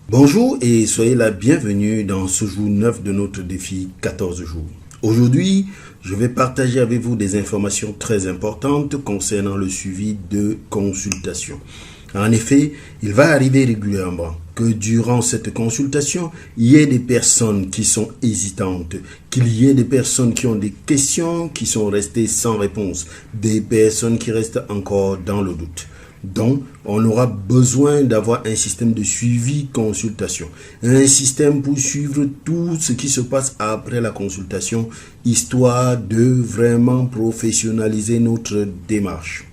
Bonjour et soyez la bienvenue dans ce jour 9 de notre défi 14 jours. Aujourd'hui, je vais partager avec vous des informations très importantes concernant le suivi de consultation. En effet, il va arriver régulièrement que durant cette consultation, il y ait des personnes qui sont hésitantes, qu'il y ait des personnes qui ont des questions qui sont restées sans réponse, des personnes qui restent encore dans le doute. Donc, on aura besoin d'avoir un système de suivi consultation, un système pour suivre tout ce qui se passe après la consultation, histoire de vraiment professionnaliser notre démarche.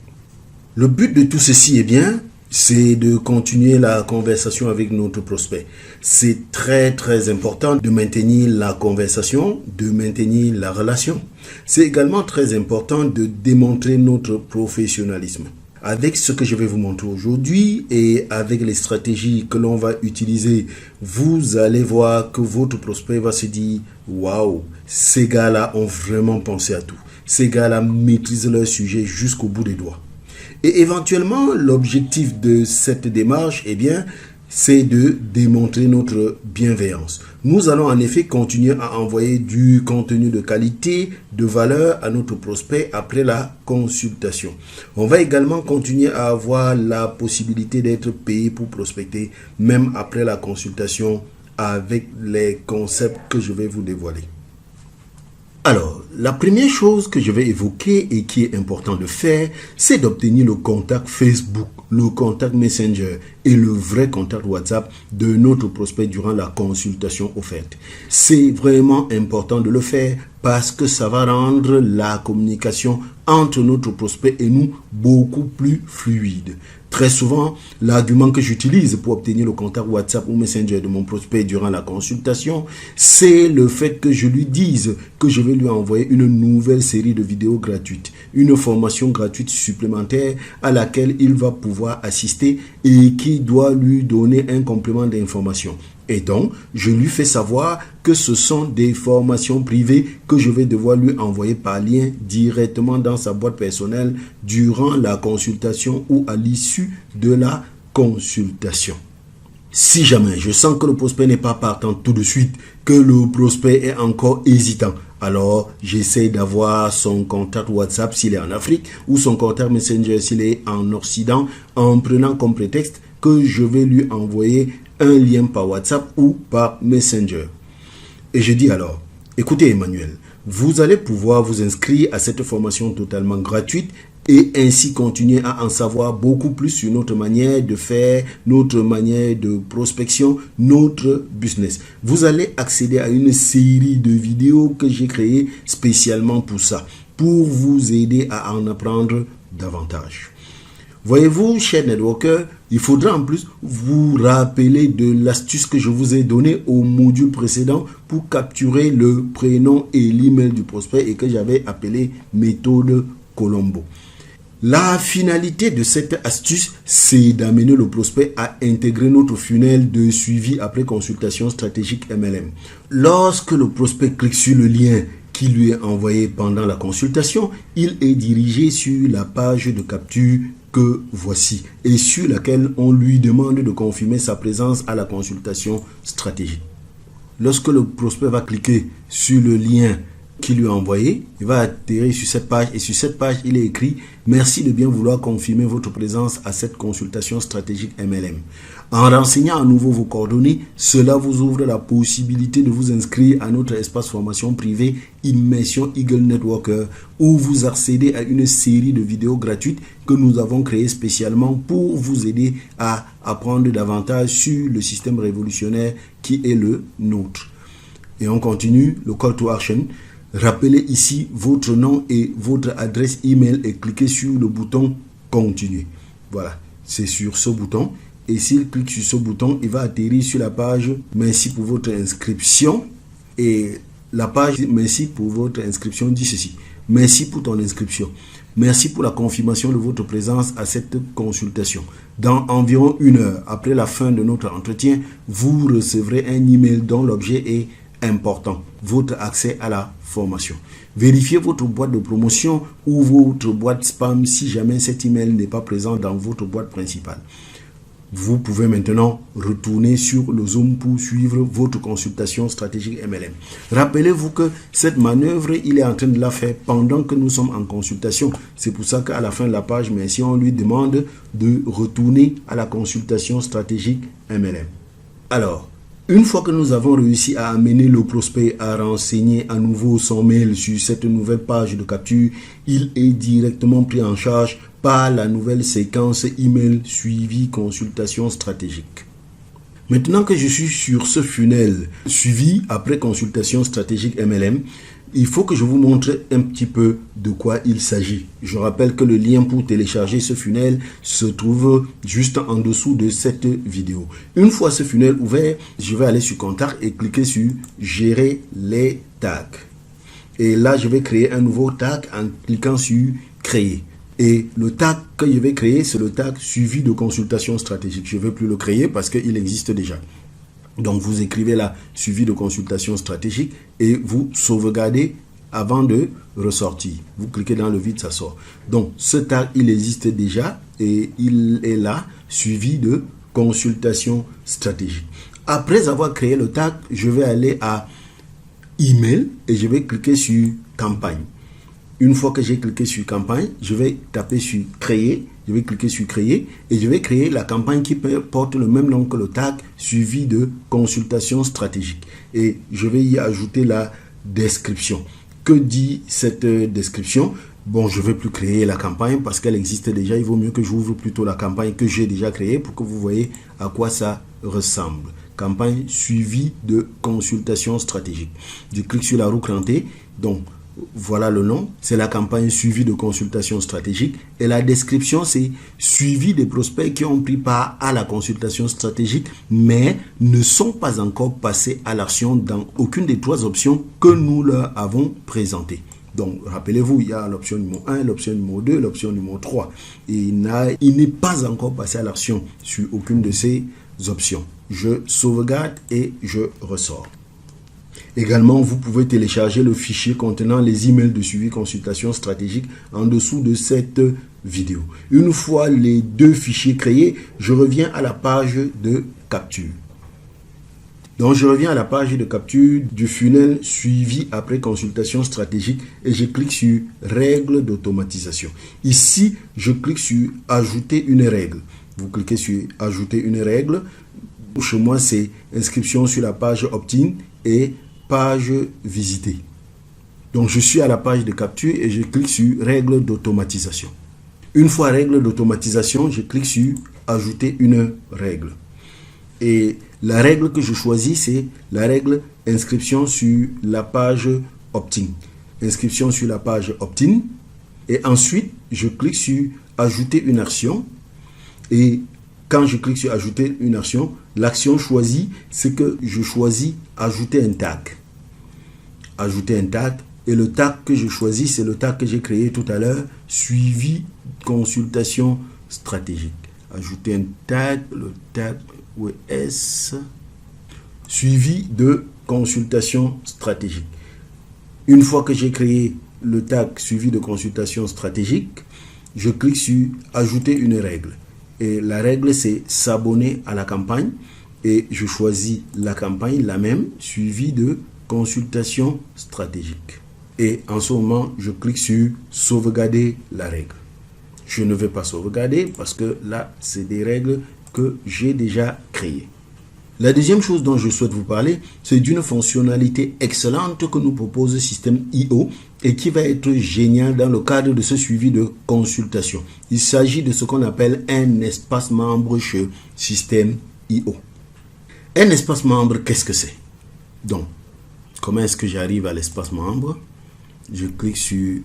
Le but de tout ceci, c'est de continuer la conversation avec notre prospect. C'est très important de maintenir la conversation, de maintenir la relation. C'est également très important de démontrer notre professionnalisme. Avec ce que je vais vous montrer aujourd'hui et avec les stratégies que l'on va utiliser, vous allez voir que votre prospect va se dire « Waouh, ces gars-là ont vraiment pensé à tout. Ces gars-là maîtrisent leur sujet jusqu'au bout des doigts. » Et éventuellement, l'objectif de cette démarche, c'est de démontrer notre bienveillance. Nous allons en effet continuer à envoyer du contenu de qualité, de valeur à notre prospect après la consultation. On va également continuer à avoir la possibilité d'être payé pour prospecter, même après la consultation, avec les concepts que je vais vous dévoiler. Alors, la première chose que je vais évoquer et qui est important de faire, c'est d'obtenir le contact Facebook, le contact Messenger et le vrai contact WhatsApp de notre prospect durant la consultation offerte. C'est vraiment important de le faire parce que ça va rendre la communication entre notre prospect et nous beaucoup plus fluide. Très souvent, l'argument que j'utilise pour obtenir le contact WhatsApp ou Messenger de mon prospect durant la consultation, c'est le fait que je lui dise que je vais lui envoyer une nouvelle série de vidéos gratuites, une formation gratuite supplémentaire à laquelle il va pouvoir assister et qui doit lui donner un complément d'information. Et donc, je lui fais savoir que ce sont des formations privées que je vais devoir lui envoyer par lien directement dans sa boîte personnelle durant la consultation ou à l'issue de la consultation. Si jamais je sens que le prospect n'est pas partant tout de suite, que le prospect est encore hésitant, alors j'essaie d'avoir son contact WhatsApp s'il est en Afrique ou son contact Messenger s'il est en Occident en prenant comme prétexte que je vais lui envoyer un lien par WhatsApp ou par Messenger. Et je dis alors, écoutez Emmanuel, vous allez pouvoir vous inscrire à cette formation totalement gratuite et ainsi continuer à en savoir beaucoup plus sur notre manière de faire, notre manière de prospection, notre business. Vous allez accéder à une série de vidéos que j'ai créées spécialement pour ça, pour vous aider à en apprendre davantage. Voyez-vous, chers networkers, il faudra en plus vous rappeler de l'astuce que je vous ai donnée au module précédent pour capturer le prénom et l'email du prospect et que j'avais appelé méthode Colombo. La finalité de cette astuce, c'est d'amener le prospect à intégrer notre funnel de suivi après consultation stratégique MLM. Lorsque le prospect clique sur le lien qui lui est envoyé pendant la consultation, il est dirigé sur la page de capture que voici et sur laquelle on lui demande de confirmer sa présence à la consultation stratégique. Lorsque le prospect va cliquer sur le lien qui lui a envoyé, il va atterrir sur cette page et sur cette page, il est écrit « Merci de bien vouloir confirmer votre présence à cette consultation stratégique MLM ». En renseignant à nouveau vos coordonnées, cela vous ouvre la possibilité de vous inscrire à notre espace formation privé Immersion Eagle Networker où vous accédez à une série de vidéos gratuites que nous avons créées spécialement pour vous aider à apprendre davantage sur le système révolutionnaire qui est le nôtre. Et on continue le call to action. Rappelez ici votre nom et votre adresse email et cliquez sur le bouton continuer. Voilà, c'est sur ce bouton. Et s'il clique sur ce bouton, il va atterrir sur la page merci pour votre inscription. Et la page merci pour votre inscription dit ceci. Merci pour ton inscription. Merci pour la confirmation de votre présence à cette consultation. Dans environ 1 heure après la fin de notre entretien, vous recevrez un email dont l'objet est important, votre accès à la formation. Vérifiez votre boîte de promotion ou votre boîte spam si jamais cet email n'est pas présent dans votre boîte principale. vous pouvez maintenant retourner sur le Zoom pour suivre votre consultation stratégique MLM. Rappelez-vous que cette manœuvre, il est en train de la faire pendant que nous sommes en consultation. C'est pour ça qu'à la fin de la page, mais si on lui demande de retourner à la consultation stratégique MLM. Alors, une fois que nous avons réussi à amener le prospect à renseigner à nouveau son mail sur cette nouvelle page de capture, il est directement pris en charge par la nouvelle séquence email suivi consultation stratégique. Maintenant que je suis sur ce funnel suivi après consultation stratégique MLM, il faut que je vous montre un petit peu de quoi il s'agit. Je rappelle que le lien pour télécharger ce funnel se trouve juste en dessous de cette vidéo. Une fois ce funnel ouvert, je vais aller sur Contact et cliquer sur Gérer les tags. Et là, je vais créer un nouveau tag en cliquant sur Créer. Et le tag que je vais créer, c'est le tag suivi de consultation stratégique. Je ne vais plus le créer parce qu'il existe déjà. Donc, vous écrivez là, suivi de consultation stratégique et vous sauvegardez avant de ressortir. Vous cliquez dans le vide, ça sort. Donc, ce tag, il existe déjà et il est là, suivi de consultation stratégique. Après avoir créé le tag, je vais aller à Email et je vais cliquer sur Campagne. Une fois que j'ai cliqué sur campagne, je vais taper sur créer, je vais cliquer sur créer et je vais créer la campagne qui porte le même nom que le tag suivi de consultation stratégique. Et je vais y ajouter la description. Que dit cette description? Bon, je ne vais plus créer la campagne parce qu'elle existe déjà. Il vaut mieux que j'ouvre plutôt la campagne que j'ai déjà créée pour que vous voyez à quoi ça ressemble. Campagne suivie de consultation stratégique. Je clique sur la roue crantée. Donc, voilà le nom, c'est la campagne suivie de consultation stratégique et la description c'est suivi des prospects qui ont pris part à la consultation stratégique mais ne sont pas encore passés à l'action dans aucune des trois options que nous leur avons présentées. Donc rappelez-vous, il y a l'option numéro 1, l'option numéro 2, l'option numéro 3 et il n'est pas encore passé à l'action sur aucune de ces options. Je sauvegarde et je ressors. Également, vous pouvez télécharger le fichier contenant les emails de suivi consultation stratégique en dessous de cette vidéo. Une fois les deux fichiers créés, je reviens à la page de capture. Donc, je reviens à la page de capture du funnel suivi après consultation stratégique et je clique sur règles d'automatisation. Ici, je clique sur ajouter une règle. Vous cliquez sur ajouter une règle. Chez moi, c'est inscription sur la page opt-in et page visitée. Donc, je suis à la page de capture et je clique sur règles d'automatisation. Une fois règles d'automatisation, je clique sur ajouter une règle. Et la règle que je choisis, c'est la règle inscription sur la page opt-in. Inscription sur la page opt-in. Et ensuite, je clique sur ajouter une action. Et quand je clique sur ajouter une action, l'action choisie, c'est que je choisis ajouter un tag. Ajouter un tag. Et le tag que je choisis, c'est le tag que j'ai créé tout à l'heure, suivi consultation stratégique. Ajouter un tag, le tag OS, suivi de consultation stratégique. Une fois que j'ai créé le tag suivi de consultation stratégique, je clique sur ajouter une règle. Et la règle, c'est s'abonner à la campagne. Et je choisis la campagne, la même, suivie de consultation stratégique. Et en ce moment, je clique sur sauvegarder la règle. Je ne vais pas sauvegarder parce que là, c'est des règles que j'ai déjà créées. La deuxième chose dont je souhaite vous parler, c'est d'une fonctionnalité excellente que nous propose Systeme.io et qui va être géniale dans le cadre de ce suivi de consultation. Il s'agit de ce qu'on appelle un espace membre chez Systeme.io. Un espace membre, qu'est-ce que c'est? Donc, comment est-ce que j'arrive à l'espace membre? Je clique sur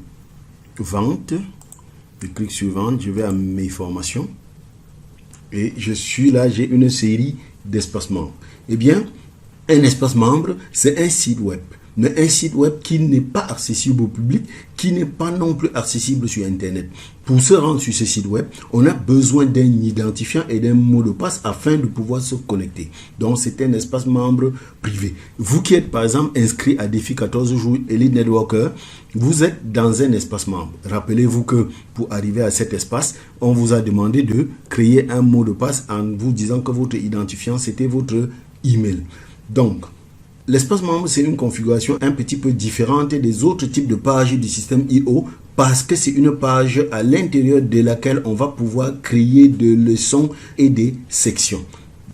vente. Je clique sur vente, je vais à mes formations. Et je suis là, j'ai une série d'espaces membres. Eh bien, un espace membre, c'est un site web. mais un site web qui n'est pas accessible au public, qui n'est pas non plus accessible sur Internet. Pour se rendre sur ce site web, on a besoin d'un identifiant et d'un mot de passe afin de pouvoir se connecter. Donc, c'est un espace membre privé. Vous qui êtes par exemple inscrit à Défi 14 jours Elite Networker, vous êtes dans un espace membre. Rappelez-vous que pour arriver à cet espace, on vous a demandé de créer un mot de passe en vous disant que votre identifiant, c'était votre email. Donc, l'espace membre, c'est une configuration un petit peu différente des autres types de pages du système I.O. parce que c'est une page à l'intérieur de laquelle on va pouvoir créer des leçons et des sections.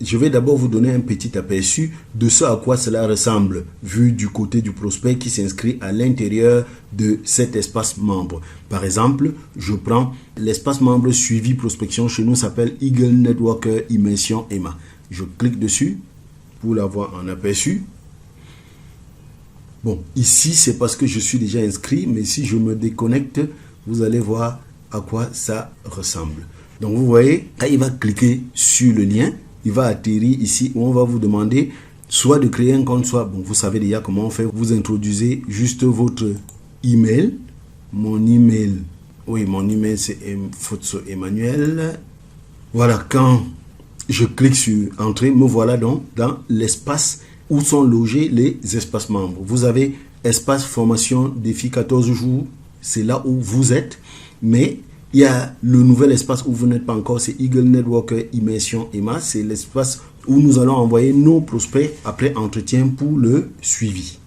Je vais d'abord vous donner un petit aperçu de ce à quoi cela ressemble, vu du côté du prospect qui s'inscrit à l'intérieur de cet espace membre. Par exemple, je prends l'espace membre suivi prospection, chez nous s'appelle Eagle Networker Immersion EMA. Je clique dessus pour l'avoir en aperçu. Bon, ici, c'est parce que je suis déjà inscrit, mais si je me déconnecte, vous allez voir à quoi ça ressemble. Donc, vous voyez, quand il va cliquer sur le lien, il va atterrir ici où on va vous demander soit de créer un compte, soit, bon, vous savez déjà comment on fait. Vous introduisez juste votre email. Mon email, oui, mon email, c'est Fotso Emmanuel. Voilà, quand je clique sur Entrée, me voilà donc dans l'espace où sont logés les espaces membres. Vous avez espace formation défi 14 jours, c'est là où vous êtes, mais il y a le nouvel espace où vous n'êtes pas encore, c'est Eagle Networker Immersion EMA, c'est l'espace où nous allons envoyer nos prospects après entretien pour le suivi.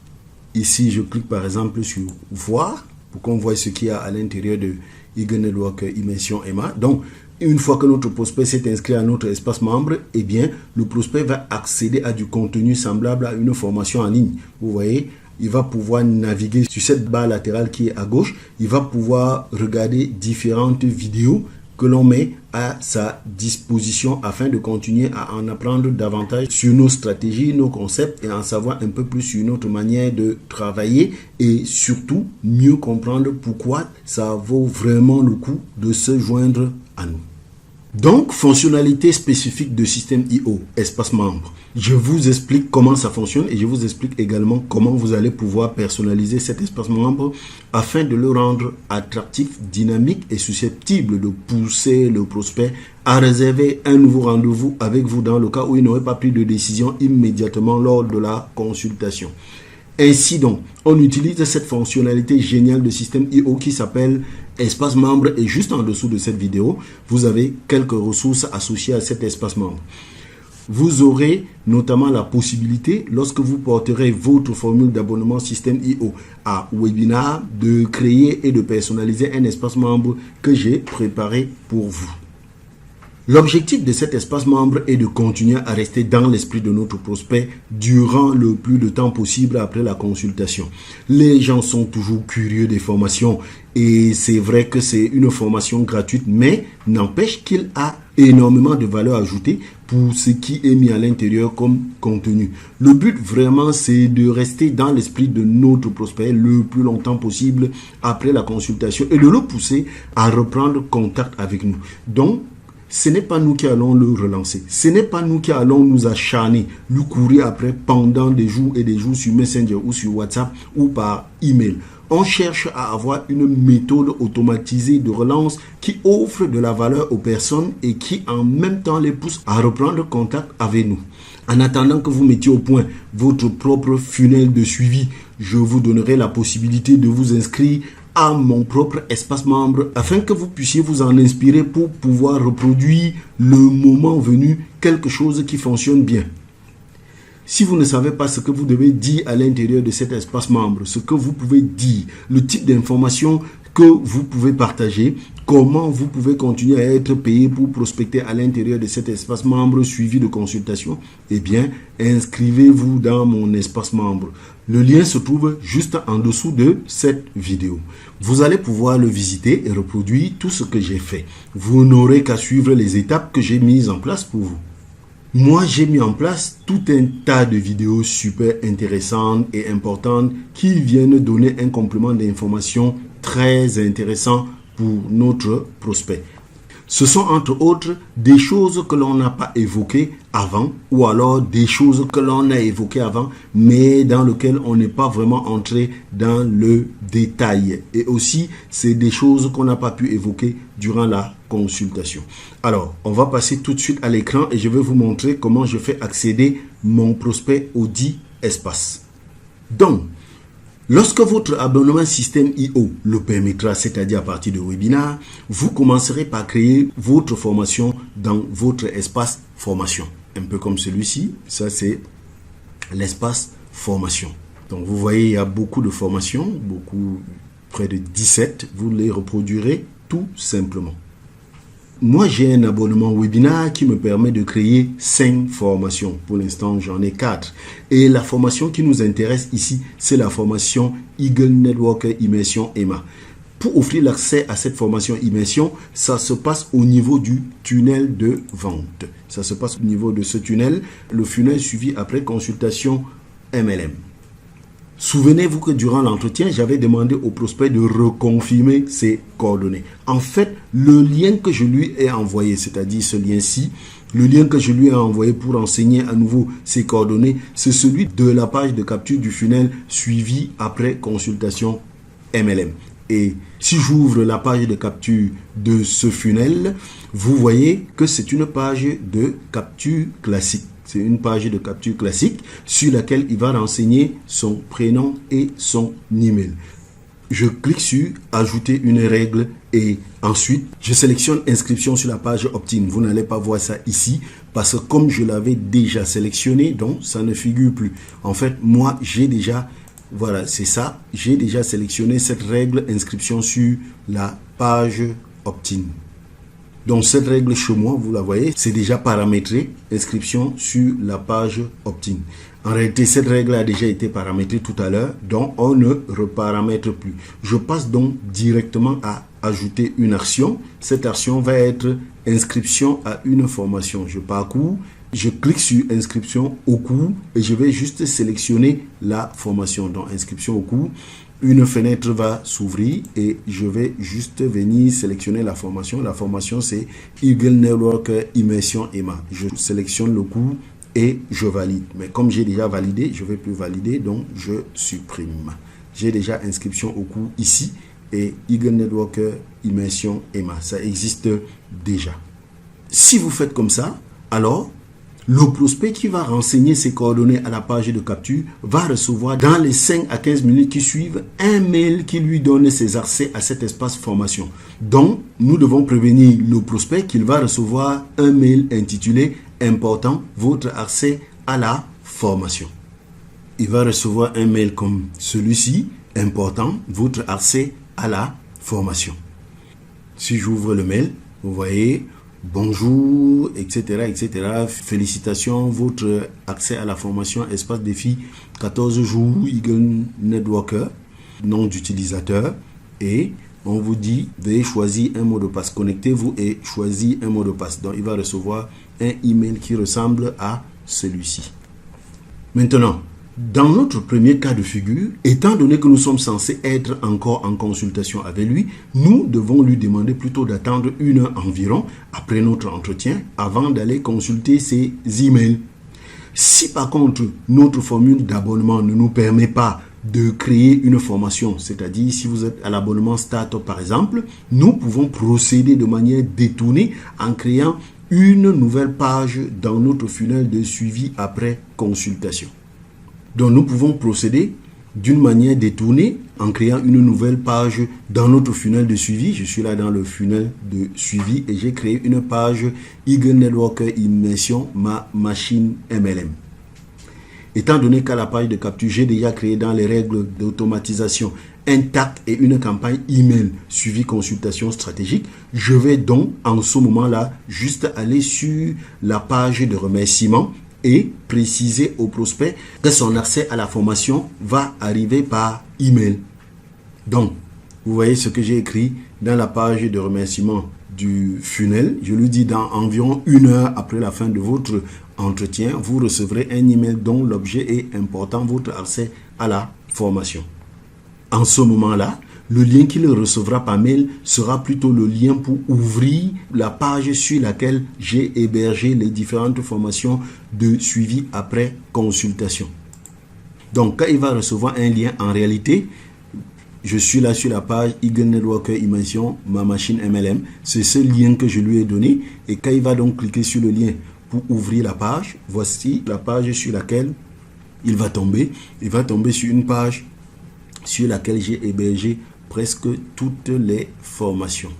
Ici, je clique par exemple sur Voir, pour qu'on voit ce qu'il y a à l'intérieur de Eagle Networker Immersion EMA. Donc, une fois que notre prospect s'est inscrit à notre espace membre, eh bien, le prospect va accéder à du contenu semblable à une formation en ligne. Vous voyez, il va pouvoir naviguer sur cette barre latérale qui est à gauche. Il va pouvoir regarder différentes vidéos que l'on met à sa disposition afin de continuer à en apprendre davantage sur nos stratégies, nos concepts et en savoir un peu plus sur notre manière de travailler et surtout mieux comprendre pourquoi ça vaut vraiment le coup de se joindre à nous. Donc, fonctionnalité spécifique de système I.O, espace membre. Je vous explique comment ça fonctionne et je vous explique également comment vous allez pouvoir personnaliser cet espace membre afin de le rendre attractif, dynamique et susceptible de pousser le prospect à réserver un nouveau rendez-vous avec vous dans le cas où il n'aurait pas pris de décision immédiatement lors de la consultation. Ainsi donc, on utilise cette fonctionnalité géniale de système I.O qui s'appelle espace membre et juste en dessous de cette vidéo, vous avez quelques ressources associées à cet espace membre. Vous aurez notamment la possibilité, lorsque vous porterez votre formule d'abonnement système I.O à webinar, de créer et de personnaliser un espace membre que j'ai préparé pour vous. L'objectif de cet espace membre est de continuer à rester dans l'esprit de notre prospect durant le plus de temps possible après la consultation. Les gens sont toujours curieux des formations et c'est vrai que c'est une formation gratuite, mais n'empêche qu'il a énormément de valeur ajoutée pour ce qui est mis à l'intérieur comme contenu. Le but vraiment, c'est de rester dans l'esprit de notre prospect le plus longtemps possible après la consultation et de le pousser à reprendre contact avec nous. Donc, ce n'est pas nous qui allons le relancer. Ce n'est pas nous qui allons nous acharner, lui courir après pendant des jours et des jours sur Messenger ou sur WhatsApp ou par email. On cherche à avoir une méthode automatisée de relance qui offre de la valeur aux personnes et qui en même temps les pousse à reprendre contact avec nous. En attendant que vous mettiez au point votre propre funnel de suivi, je vous donnerai la possibilité de vous inscrire à mon propre espace membre afin que vous puissiez vous en inspirer pour pouvoir reproduire le moment venu quelque chose qui fonctionne bien. Si vous ne savez pas ce que vous devez dire à l'intérieur de cet espace membre, ce que vous pouvez dire, le type d'information que vous pouvez partager, comment vous pouvez continuer à être payé pour prospecter à l'intérieur de cet espace membre suivi de consultation, eh bien, inscrivez-vous dans mon espace membre. Le lien se trouve juste en dessous de cette vidéo. Vous allez pouvoir le visiter et reproduire tout ce que j'ai fait. Vous n'aurez qu'à suivre les étapes que j'ai mises en place pour vous. Moi, j'ai mis en place tout un tas de vidéos super intéressantes et importantes qui viennent donner un complément d'information très intéressant pour notre prospect. Ce sont entre autres des choses que l'on n'a pas évoquées avant ou alors des choses que l'on a évoquées avant mais dans lesquelles on n'est pas vraiment entré dans le détail. Et aussi, c'est des choses qu'on n'a pas pu évoquer durant la consultation. Alors, on va passer tout de suite à l'écran et je vais vous montrer comment je fais accéder mon prospect au dit espace. Donc, lorsque votre abonnement système IO le permettra, c'est-à-dire à partir de webinaire, vous commencerez par créer votre formation dans votre espace formation. Un peu comme celui-ci, ça c'est l'espace formation. Donc vous voyez, il y a beaucoup de formations, près de 17, vous les reproduirez tout simplement. Moi, j'ai un abonnement webinaire qui me permet de créer 5 formations. Pour l'instant, j'en ai 4. Et la formation qui nous intéresse ici, c'est la formation Eagle Network Immersion EMA. Pour offrir l'accès à cette formation immersion, ça se passe au niveau du tunnel de vente. Ça se passe au niveau de ce tunnel, le funnel suivi après consultation MLM. Souvenez-vous que durant l'entretien, j'avais demandé au prospect de reconfirmer ses coordonnées. En fait, le lien que je lui ai envoyé, c'est-à-dire ce lien-ci, le lien que je lui ai envoyé pour enseigner à nouveau ses coordonnées, c'est celui de la page de capture du funnel suivi après consultation MLM. Et si j'ouvre la page de capture de ce funnel, vous voyez que c'est une page de capture classique. C'est une page de capture classique sur laquelle il va renseigner son prénom et son email. Je clique sur ajouter une règle et ensuite je sélectionne inscription sur la page opt-in. Vous n'allez pas voir ça ici parce que comme je l'avais déjà sélectionné, donc ça ne figure plus. En fait, moi j'ai déjà, voilà, c'est ça, j'ai déjà sélectionné cette règle inscription sur la page opt-in. Donc cette règle chez moi, vous la voyez, c'est déjà paramétré, inscription sur la page opt-in. En réalité, cette règle a déjà été paramétrée tout à l'heure, donc on ne reparamètre plus. Je passe donc directement à ajouter une action. Cette action va être inscription à une formation. Je parcours, je clique sur inscription au cours et je vais juste sélectionner la formation. Donc inscription au cours. Une fenêtre va s'ouvrir et je vais juste venir sélectionner la formation. La formation, c'est Eagle Network Immersion EMA. Je sélectionne le cours et je valide. Mais comme j'ai déjà validé, je ne vais plus valider, donc je supprime. J'ai déjà inscription au cours ici et Eagle Network Immersion EMA. Ça existe déjà. Si vous faites comme ça, alors le prospect qui va renseigner ses coordonnées à la page de capture va recevoir dans les 5 à 15 minutes qui suivent un mail qui lui donne ses accès à cet espace formation. Donc, nous devons prévenir le prospect qu'il va recevoir un mail intitulé « Important, votre accès à la formation ». Il va recevoir un mail comme celui-ci « Important, votre accès à la formation ». Si j'ouvre le mail, vous voyez... Bonjour, etc., etc. Félicitations, votre accès à la formation Espace Défi 14 jours, Eagle Networker, nom d'utilisateur. Et on vous dit, veuillez choisir un mot de passe. Connectez-vous et choisissez un mot de passe. Donc, il va recevoir un email qui ressemble à celui-ci. Maintenant, dans notre premier cas de figure, étant donné que nous sommes censés être encore en consultation avec lui, nous devons lui demander plutôt d'attendre 1 heure environ après notre entretien avant d'aller consulter ses emails. Si par contre notre formule d'abonnement ne nous permet pas de créer une formation, c'est-à-dire si vous êtes à l'abonnement Startup par exemple, nous pouvons procéder de manière détournée en créant une nouvelle page dans notre funnel de suivi après consultation. Donc nous pouvons procéder d'une manière détournée en créant une nouvelle page dans notre funnel de suivi. Je suis là dans le funnel de suivi et j'ai créé une page Eagle Network Immersion ma machine MLM. Étant donné qu'à la page de capture, j'ai déjà créé dans les règles d'automatisation un tag et une campagne email suivi consultation stratégique, je vais donc en ce moment-là juste aller sur la page de remerciement et préciser au prospect que son accès à la formation va arriver par email. Donc, vous voyez ce que j'ai écrit dans la page de remerciement du funnel. Je lui dis dans environ 1 heure après la fin de votre entretien, vous recevrez un email dont l'objet est important, votre accès à la formation. En ce moment-là, le lien qu'il recevra par mail sera plutôt le lien pour ouvrir la page sur laquelle j'ai hébergé les différentes formations de suivi après consultation. Donc, quand il va recevoir un lien, en réalité, je suis là sur la page Eagle Networker Immersion, ma machine MLM. C'est ce lien que je lui ai donné. Et quand il va donc cliquer sur le lien pour ouvrir la page, voici la page sur laquelle il va tomber. Il va tomber sur une page sur laquelle j'ai hébergé presque toutes les formations.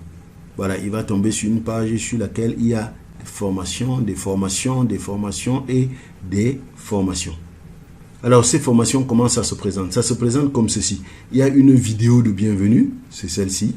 Voilà, il va tomber sur une page sur laquelle il y a des formations et des formations. Alors, ces formations, comment ça se présente? Ça se présente comme ceci. Il y a une vidéo de bienvenue, c'est celle-ci.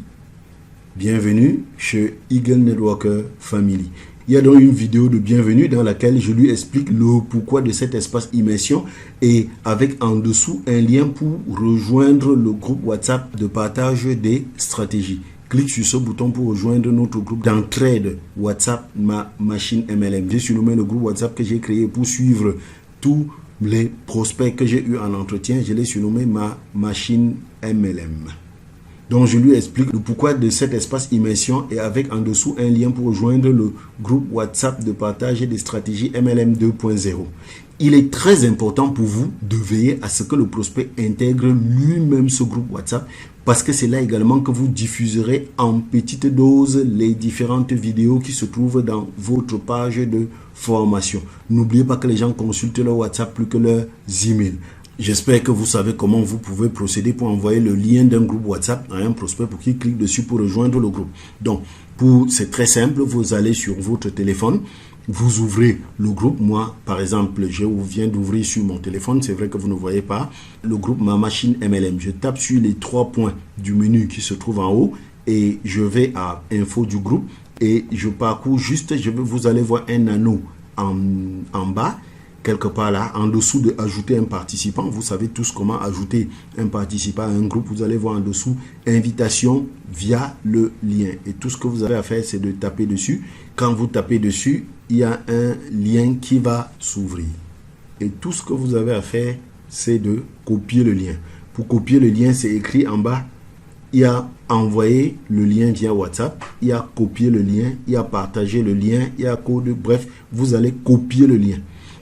Bienvenue chez Eagle Networker Family. Il y a donc une vidéo de bienvenue dans laquelle je lui explique le pourquoi de cet espace immersion et avec en dessous un lien pour rejoindre le groupe WhatsApp de partage des stratégies. Clique sur ce bouton pour rejoindre notre groupe d'entraide WhatsApp, ma machine MLM. J'ai surnommé le groupe WhatsApp que j'ai créé pour suivre tous les prospects que j'ai eu en entretien. Je l'ai surnommé ma machine MLM. Donc, je lui explique le pourquoi de cet espace immersion et avec en dessous un lien pour rejoindre le groupe WhatsApp de partage des stratégies MLM 2.0. Il est très important pour vous de veiller à ce que le prospect intègre lui-même ce groupe WhatsApp parce que c'est là également que vous diffuserez en petite dose les différentes vidéos qui se trouvent dans votre page de formation. N'oubliez pas que les gens consultent leur WhatsApp plus que leurs emails. J'espère que vous savez comment vous pouvez procéder pour envoyer le lien d'un groupe WhatsApp à un prospect pour qu'il clique dessus pour rejoindre le groupe. Donc, c'est très simple. Vous allez sur votre téléphone, vous ouvrez le groupe. Moi, par exemple, je viens d'ouvrir sur mon téléphone. C'est vrai que vous ne voyez pas le groupe Ma Machine MLM. Je tape sur les 3 points du menu qui se trouvent en haut et je vais à Info du groupe et je parcours juste. Vous allez voir un anneau en bas. Quelque part là, en dessous de ajouter un participant, vous savez tous comment ajouter un participant à un groupe. Vous allez voir en dessous invitation via le lien. Et tout ce que vous avez à faire, c'est de taper dessus. Quand vous tapez dessus, il y a un lien qui va s'ouvrir. Et tout ce que vous avez à faire, c'est de copier le lien. Pour copier le lien, c'est écrit en bas. Il y a envoyer le lien via WhatsApp, il y a copier le lien, il y a partager le lien, il y a code. Bref, vous allez copier le lien.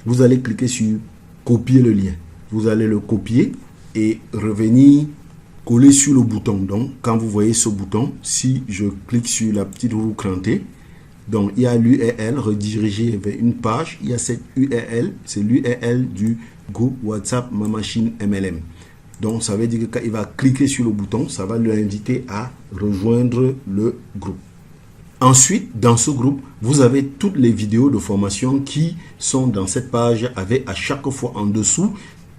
Vous allez cliquer sur copier le lien. Vous allez le copier et revenir coller sur le bouton. Donc, quand vous voyez ce bouton, si je clique sur la petite roue crantée, donc il y a l'URL redirigé vers une page. Il y a cette URL, c'est l'URL du groupe WhatsApp Ma Machine MLM. Donc, ça veut dire que quand il va cliquer sur le bouton, ça va l'inviter à rejoindre le groupe. Ensuite, dans ce groupe, vous avez toutes les vidéos de formation qui sont dans cette page avec à chaque fois en dessous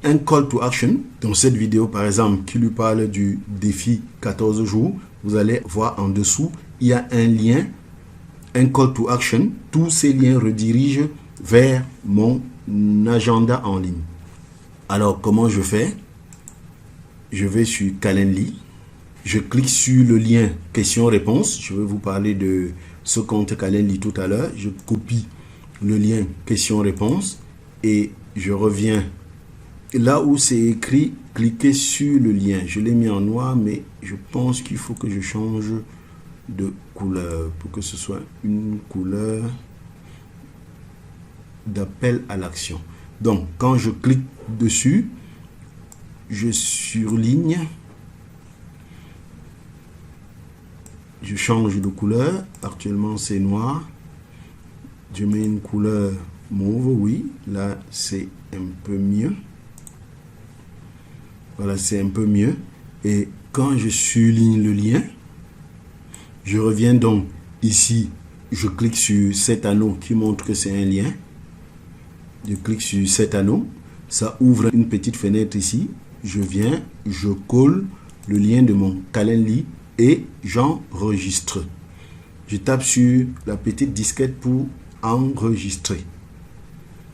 un call to action. Dans cette vidéo, par exemple, qui lui parle du défi 14 jours, vous allez voir en dessous, il y a un lien, un call to action. Tous ces liens redirigent vers mon agenda en ligne. Alors, comment je fais? Je vais sur Calendly. Je clique sur le lien question-réponse. Je vais vous parler de ce compte Calendly tout à l'heure. Je copie le lien question-réponse et je reviens là où c'est écrit cliquez sur le lien. Je l'ai mis en noir, mais je pense qu'il faut que je change de couleur pour que ce soit une couleur d'appel à l'action. Donc, quand je clique dessus, je surligne. Je change de couleur. Actuellement, c'est noir. Je mets une couleur mauve. Oui, là, c'est un peu mieux. Voilà, c'est un peu mieux. Et quand je surligne le lien, je reviens donc ici. Je clique sur cet anneau qui montre que c'est un lien. Je clique sur cet anneau. Ça ouvre une petite fenêtre ici. Je viens, je colle le lien de mon Calendly et j'enregistre. Je tape sur la petite disquette pour enregistrer.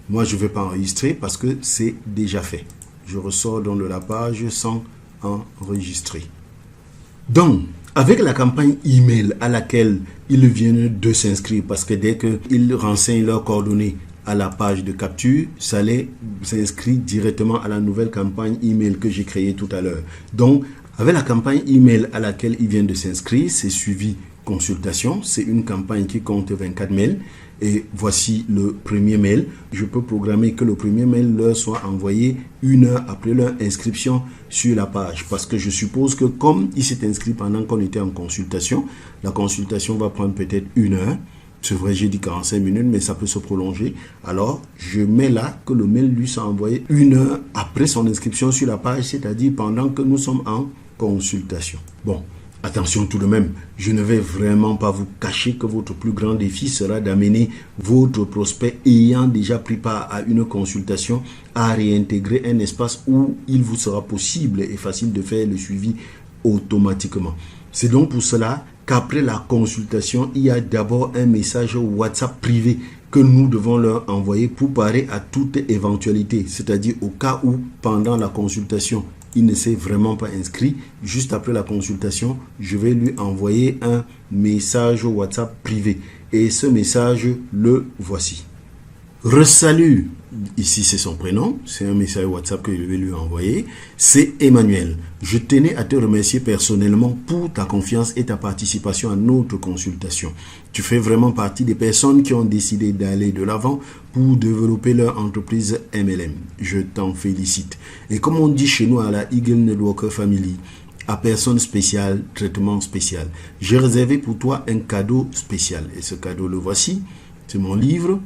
Moi, je ne vais pas enregistrer parce que c'est déjà fait. Je ressors donc de la page sans enregistrer. Donc, avec la campagne email à laquelle ils viennent de s'inscrire, parce que dès qu'ils renseignent leurs coordonnées à la page de capture, ça les inscrit directement à la nouvelle campagne email que j'ai créée tout à l'heure. Donc, Avec la campagne email à laquelle il vient de s'inscrire, c'est suivi consultation. C'est une campagne qui compte 24 mails. Et voici le premier mail. Je peux programmer que le premier mail leur soit envoyé 1 heure après leur inscription sur la page. Parce que je suppose que comme il s'est inscrit pendant qu'on était en consultation, la consultation va prendre peut-être 1 heure. C'est vrai, j'ai dit 45 minutes, mais ça peut se prolonger. Alors, je mets là que le mail lui soit envoyé 1 heure après son inscription sur la page, c'est-à-dire pendant que nous sommes en consultation. Bon. Attention tout de même, je ne vais vraiment pas vous cacher que votre plus grand défi sera d'amener votre prospect ayant déjà pris part à une consultation à réintégrer un espace où il vous sera possible et facile de faire le suivi automatiquement. C'est donc pour cela qu'après la consultation, il y a d'abord un message WhatsApp privé que nous devons leur envoyer pour parer à toute éventualité, c'est-à-dire au cas où pendant la consultation, il ne s'est vraiment pas inscrit. Juste après la consultation, je vais lui envoyer un message WhatsApp privé. Et ce message, le voici. Resalut, ici c'est son prénom, c'est un message WhatsApp que je vais lui envoyer. C'est Emmanuel. Je tenais à te remercier personnellement pour ta confiance et ta participation à notre consultation. Tu fais vraiment partie des personnes qui ont décidé d'aller de l'avant pour développer leur entreprise MLM. Je t'en félicite. Et comme on dit chez nous à la Eagle Networker Family, à personne spéciale, traitement spécial. J'ai réservé pour toi un cadeau spécial. Et ce cadeau, le voici. C'est mon livre.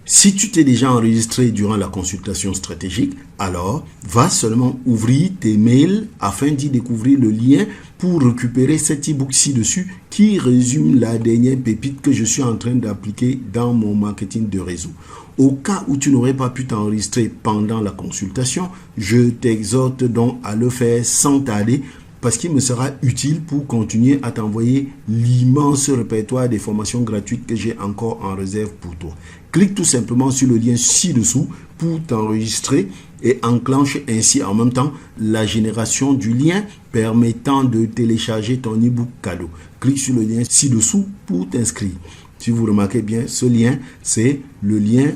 Si tu t'es déjà enregistré durant la consultation stratégique, alors va seulement ouvrir tes mails afin d'y découvrir le lien pour récupérer cet e-book ci-dessus qui résume la dernière pépite que je suis en train d'appliquer dans mon marketing de réseau. Au cas où tu n'aurais pas pu t'enregistrer pendant la consultation, je t'exhorte donc à le faire sans tarder parce qu'il me sera utile pour continuer à t'envoyer l'immense répertoire des formations gratuites que j'ai encore en réserve pour toi. Clique tout simplement sur le lien ci-dessous pour t'enregistrer et enclenche ainsi en même temps la génération du lien permettant de télécharger ton e-book cadeau. Clique sur le lien ci-dessous pour t'inscrire. Si vous remarquez bien, ce lien, c'est le lien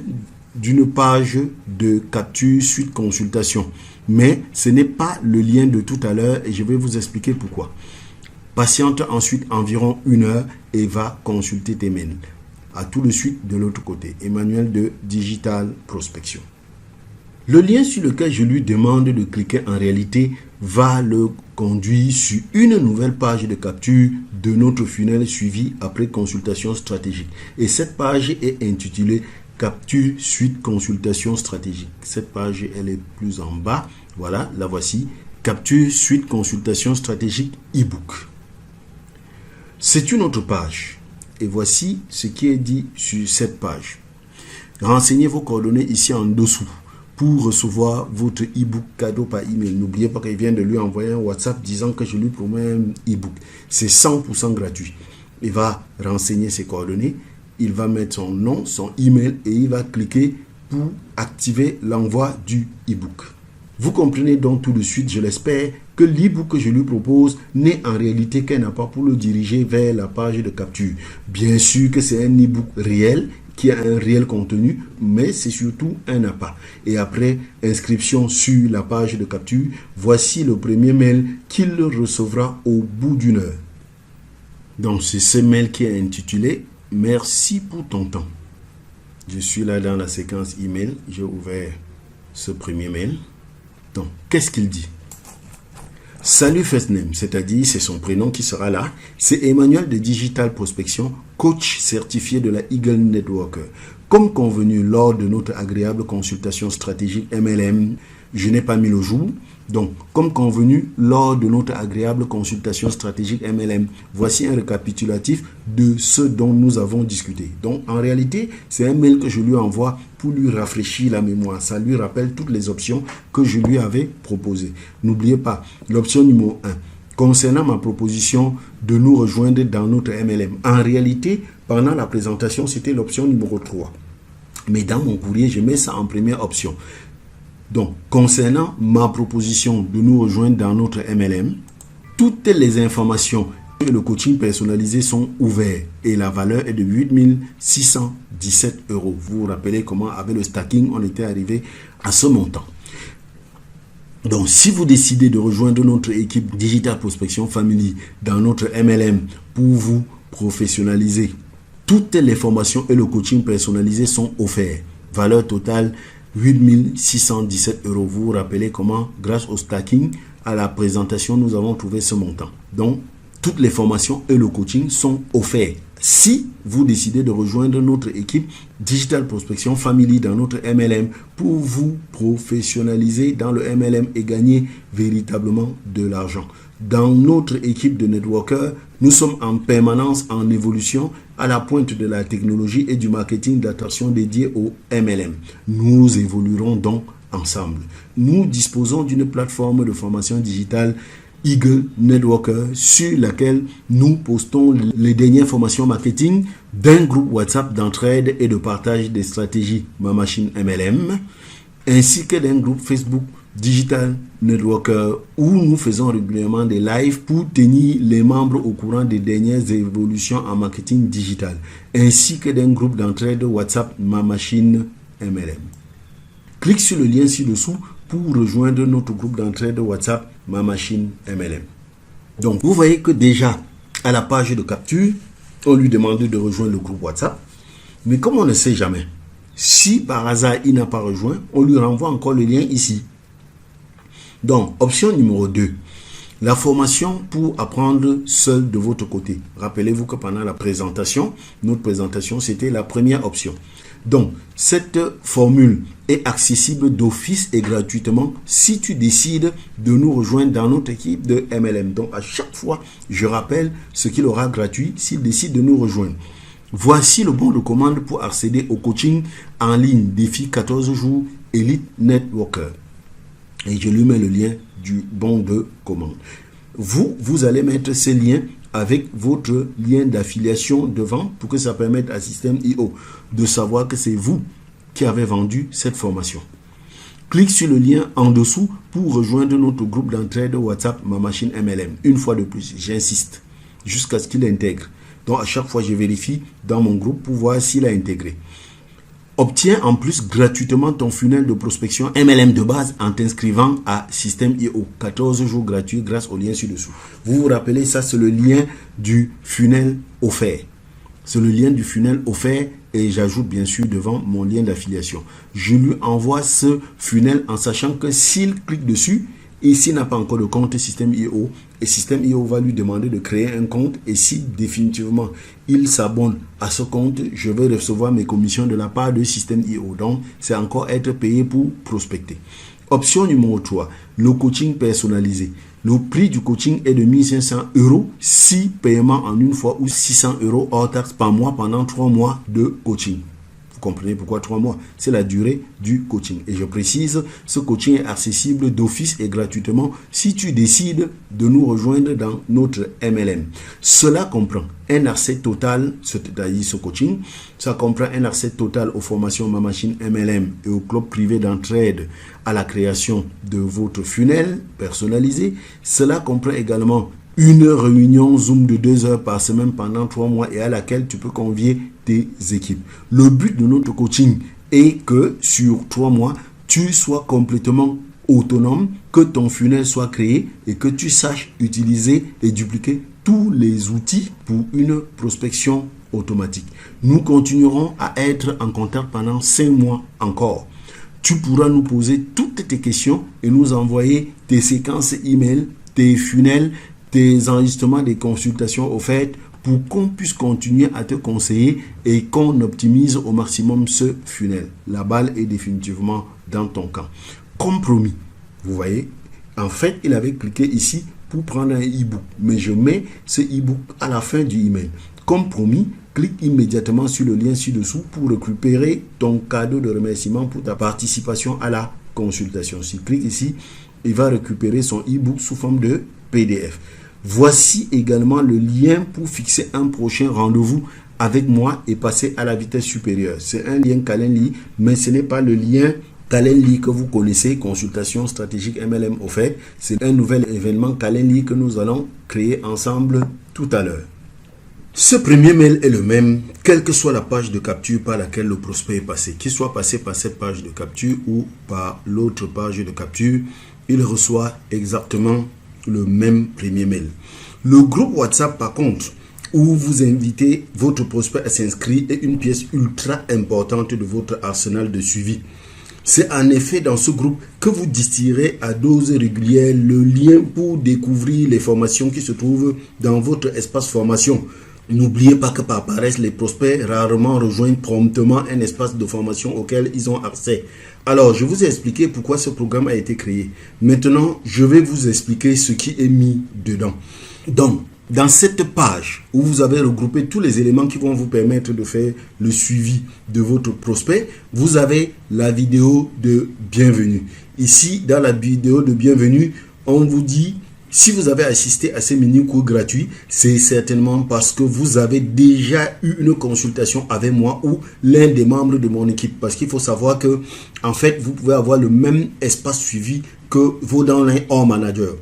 d'une page de capture suite consultation. Mais ce n'est pas le lien de tout à l'heure et je vais vous expliquer pourquoi. Patiente ensuite environ 1 heure et va consulter tes mails. À tout de suite de l'autre côté. Emmanuel de Digital Prospection. Le lien sur lequel je lui demande de cliquer en réalité va le conduire sur une nouvelle page de capture de notre funnel suivi après consultation stratégique. Et cette page est intitulée Capture suite consultation stratégique. Cette page, elle est plus en bas. Voilà, la voici. Capture suite consultation stratégique e-book. C'est une autre page. Et voici ce qui est dit sur cette page. Renseignez vos coordonnées ici en dessous pour recevoir votre e-book cadeau par email. N'oubliez pas qu'il vient de lui envoyer un WhatsApp disant que je lui promets un e-book. C'est 100% gratuit. Il va renseigner ses coordonnées. Il va mettre son nom, son email et il va cliquer pour activer l'envoi du e-book. Vous comprenez donc tout de suite, je l'espère, que l'e-book que je lui propose n'est en réalité qu'un appât pour le diriger vers la page de capture. Bien sûr que c'est un e-book réel qui a un réel contenu, mais c'est surtout un appât. Et après inscription sur la page de capture, voici le premier mail qu'il recevra au bout d'1 heure. Donc c'est ce mail qui est intitulé « Merci pour ton temps ». Je suis là dans la séquence email, j'ai ouvert ce premier mail. Donc, qu'est-ce qu'il dit? Salut first name, c'est-à-dire c'est son prénom qui sera là. C'est Emmanuel de Digital Prospection, coach certifié de la Eagle Networker. Comme convenu lors de notre agréable consultation stratégique MLM, je n'ai pas mis le jour. Donc, comme convenu lors de notre agréable consultation stratégique MLM, voici un récapitulatif de ce dont nous avons discuté. Donc, en réalité, c'est un mail que je lui envoie pour lui rafraîchir la mémoire. Ça lui rappelle toutes les options que je lui avais proposées. N'oubliez pas, l'option numéro 1, concernant ma proposition de nous rejoindre dans notre MLM. En réalité, pendant la présentation, c'était l'option numéro 3. Mais dans mon courrier, je mets ça en première option. Donc, concernant ma proposition de nous rejoindre dans notre MLM, toutes les informations et le coaching personnalisé sont ouverts et la valeur est de 8 617 €. Vous vous rappelez comment, avec le stacking, on était arrivé à ce montant. Donc, si vous décidez de rejoindre notre équipe Digital Prospection Family dans notre MLM pour vous professionnaliser, toutes les formations et le coaching personnalisé sont offerts. Valeur totale 8 617 €. Vous vous rappelez comment, grâce au stacking, à la présentation, nous avons trouvé ce montant. Donc, toutes les formations et le coaching sont offerts. Si vous décidez de rejoindre notre équipe Digital Prospection Family dans notre MLM pour vous professionnaliser dans le MLM et gagner véritablement de l'argent. Dans notre équipe de networkers, nous sommes en permanence en évolution à la pointe de la technologie et du marketing d'attraction dédié au MLM. Nous évoluerons donc ensemble. Nous disposons d'une plateforme de formation digitale Eagle Networker sur laquelle nous postons les dernières formations marketing d'un groupe WhatsApp d'entraide et de partage des stratégies Ma Machine MLM ainsi que d'un groupe Facebook Digital Networker où nous faisons régulièrement des lives pour tenir les membres au courant des dernières évolutions en marketing digital ainsi que d'un groupe d'entraide WhatsApp Ma Machine MLM. Clique sur le lien ci-dessous pour rejoindre notre groupe d'entraide WhatsApp Ma Machine MLM. Donc, vous voyez que déjà, à la page de capture, on lui demande de rejoindre le groupe WhatsApp. Mais comme on ne sait jamais, si par hasard il n'a pas rejoint, on lui renvoie encore le lien ici. Donc, option numéro 2. La formation pour apprendre seul de votre côté. Rappelez-vous que pendant la présentation, notre présentation, c'était la première option. Donc, cette formule est accessible d'office et gratuitement si tu décides de nous rejoindre dans notre équipe de MLM. Donc, à chaque fois, je rappelle ce qu'il aura gratuit s'il décide de nous rejoindre. Voici le bon de commande pour accéder au coaching en ligne défi 14 jours Elite Networker. Et je lui mets le lien du bon de commande. Vous allez mettre ce lien avec votre lien d'affiliation devant pour que ça permette à Systeme.io de savoir que c'est vous qui avez vendu cette formation. Clique sur le lien en dessous pour rejoindre notre groupe d'entraide WhatsApp Ma Machine MLM. Une fois de plus, j'insiste, jusqu'à ce qu'il intègre. Donc à chaque fois, je vérifie dans mon groupe pour voir s'il a intégré. Obtiens en plus gratuitement ton funnel de prospection MLM de base en t'inscrivant à Systeme.io. 14 jours gratuits grâce au lien ci-dessous. Vous vous rappelez, ça c'est le lien du funnel offert. C'est le lien du funnel offert et j'ajoute bien sûr devant mon lien d'affiliation. Je lui envoie ce funnel en sachant que s'il clique dessus et s'il n'a pas encore de compte Systeme.io, et Systeme.io va lui demander de créer un compte et si définitivement il s'abonne à ce compte, je vais recevoir mes commissions de la part de Systeme.io. Donc, c'est encore être payé pour prospecter. Option numéro 3, le coaching personnalisé. Le prix du coaching est de 1 500 €, 6 paiements en une fois ou 600 € hors taxe par mois pendant 3 mois de coaching. Vous comprenez pourquoi 3 mois? C'est la durée du coaching. Et je précise, ce coaching est accessible d'office et gratuitement si tu décides de nous rejoindre dans notre MLM. Cela comprend un accès total, c'est-à-dire ce coaching. Ça comprend un accès total aux formations Ma Machine MLM et au club privé d'entraide à la création de votre funnel personnalisé. Cela comprend également une réunion Zoom de 2 heures par semaine pendant 3 mois et à laquelle tu peux convier tes équipes. Le but de notre coaching est que sur 3 mois, tu sois complètement autonome, que ton funnel soit créé et que tu saches utiliser et dupliquer tous les outils pour une prospection automatique. Nous continuerons à être en contact pendant 5 mois encore. Tu pourras nous poser toutes tes questions et nous envoyer tes séquences email, tes funnels, tes enregistrements des consultations offertes pour qu'on puisse continuer à te conseiller et qu'on optimise au maximum ce funnel. La balle est définitivement dans ton camp. Comme promis, vous voyez, en fait, il avait cliqué ici pour prendre un e-book, mais je mets ce e-book à la fin du email. Comme promis, clique immédiatement sur le lien ci-dessous pour récupérer ton cadeau de remerciement pour ta participation à la consultation. Si tu cliques ici, il va récupérer son e-book sous forme de PDF. Voici également le lien pour fixer un prochain rendez-vous avec moi et passer à la vitesse supérieure. C'est un lien Calendly, mais ce n'est pas le lien Calendly que vous connaissez, consultation stratégique MLM offert. C'est un nouvel événement Calendly que nous allons créer ensemble tout à l'heure. Ce premier mail est le même, quelle que soit la page de capture par laquelle le prospect est passé, qu'il soit passé par cette page de capture ou par l'autre page de capture. il reçoit exactement le même premier mail. Le groupe WhatsApp, par contre, où vous invitez votre prospect à s'inscrire, est une pièce ultra importante de votre arsenal de suivi. C'est en effet dans ce groupe que vous distillerez à dose régulière le lien pour découvrir les formations qui se trouvent dans votre espace formation. N'oubliez pas que par paresse, les prospects rarement rejoignent promptement un espace de formation auquel ils ont accès. Alors, je vous ai expliqué pourquoi ce programme a été créé. Maintenant, je vais vous expliquer ce qui est mis dedans. Donc, dans cette page où vous avez regroupé tous les éléments qui vont vous permettre de faire le suivi de votre prospect, vous avez la vidéo de bienvenue. Ici, dans la vidéo de bienvenue, on vous dit, si vous avez assisté à ces mini-cours gratuits, c'est certainement parce que vous avez déjà eu une consultation avec moi ou l'un des membres de mon équipe. Parce qu'il faut savoir que, en fait, vous pouvez avoir le même espace suivi que vos downline hors managers.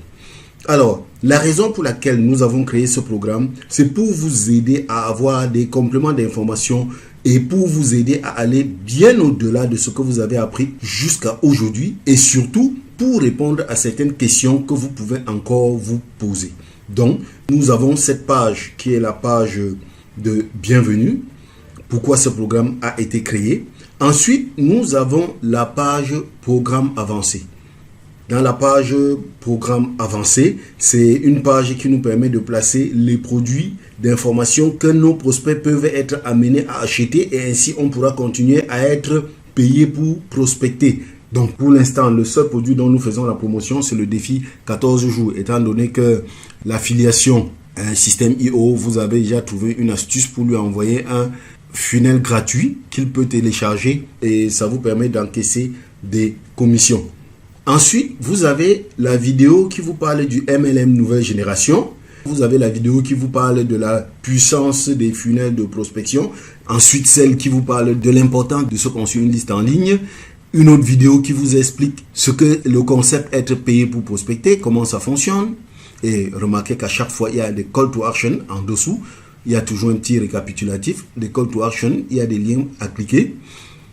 Alors, la raison pour laquelle nous avons créé ce programme, c'est pour vous aider à avoir des compléments d'information et pour vous aider à aller bien au-delà de ce que vous avez appris jusqu'à aujourd'hui et surtout pour répondre à certaines questions que vous pouvez encore vous poser. Donc, nous avons cette page qui est la page de bienvenue. Pourquoi ce programme a été créé. Ensuite, nous avons la page programme avancé. Dans la page programme avancé, c'est une page qui nous permet de placer les produits d'information que nos prospects peuvent être amenés à acheter et ainsi on pourra continuer à être payé pour prospecter. Donc pour l'instant, le seul produit dont nous faisons la promotion, c'est le défi 14 jours. Étant donné que l'affiliation à un système IO, vous avez déjà trouvé une astuce pour lui envoyer un funnel gratuit qu'il peut télécharger et ça vous permet d'encaisser des commissions. Ensuite, vous avez la vidéo qui vous parle du MLM nouvelle génération. Vous avez la vidéo qui vous parle de la puissance des funnels de prospection. Ensuite, celle qui vous parle de l'importance de se construire une liste en ligne. Une autre vidéo qui vous explique ce que le concept être payé pour prospecter, comment ça fonctionne. Et remarquez qu'à chaque fois, il y a des call to action en dessous. Il y a toujours un petit récapitulatif. Des call to action, il y a des liens à cliquer.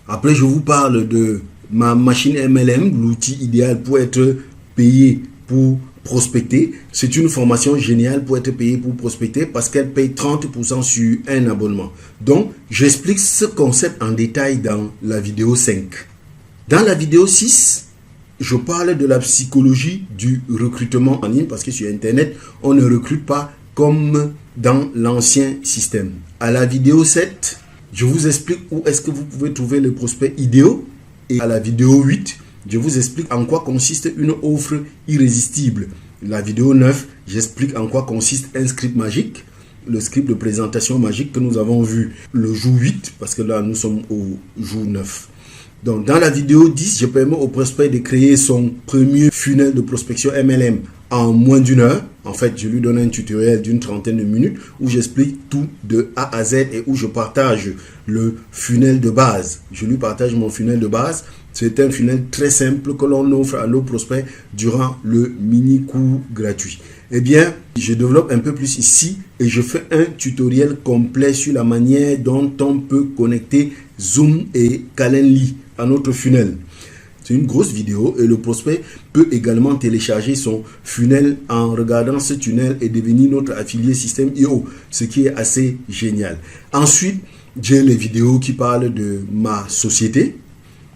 Après, je vous parle de ma machine MLM, l'outil idéal pour être payé pour prospecter. C'est une formation géniale pour être payé pour prospecter parce qu'elle paye 30% sur un abonnement. Donc, j'explique ce concept en détail dans la vidéo 5. Dans la vidéo 6, je parle de la psychologie du recrutement en ligne parce que sur Internet, on ne recrute pas comme dans l'ancien système. À la vidéo 7, je vous explique où est-ce que vous pouvez trouver les prospects idéaux. Et à la vidéo 8, je vous explique en quoi consiste une offre irrésistible. La vidéo 9, j'explique en quoi consiste un script magique. Le script de présentation magique que nous avons vu le jour 8, parce que là nous sommes au jour 9. Donc dans la vidéo 10, je permets au prospect de créer son premier funnel de prospection MLM en moins d'une heure. En fait, je lui donne un tutoriel d'une trentaine de minutes où j'explique tout de A à Z et où je partage le funnel de base. Je lui partage mon funnel de base. C'est un funnel très simple que l'on offre à nos prospects durant le mini-cours gratuit. Eh bien, je développe un peu plus ici et je fais un tutoriel complet sur la manière dont on peut connecter Zoom et Calendly à notre funnel. C'est une grosse vidéo et le prospect peut également télécharger son funnel en regardant ce tunnel et devenir notre affilié système IO, ce qui est assez génial. Ensuite, j'ai les vidéos qui parlent de ma société.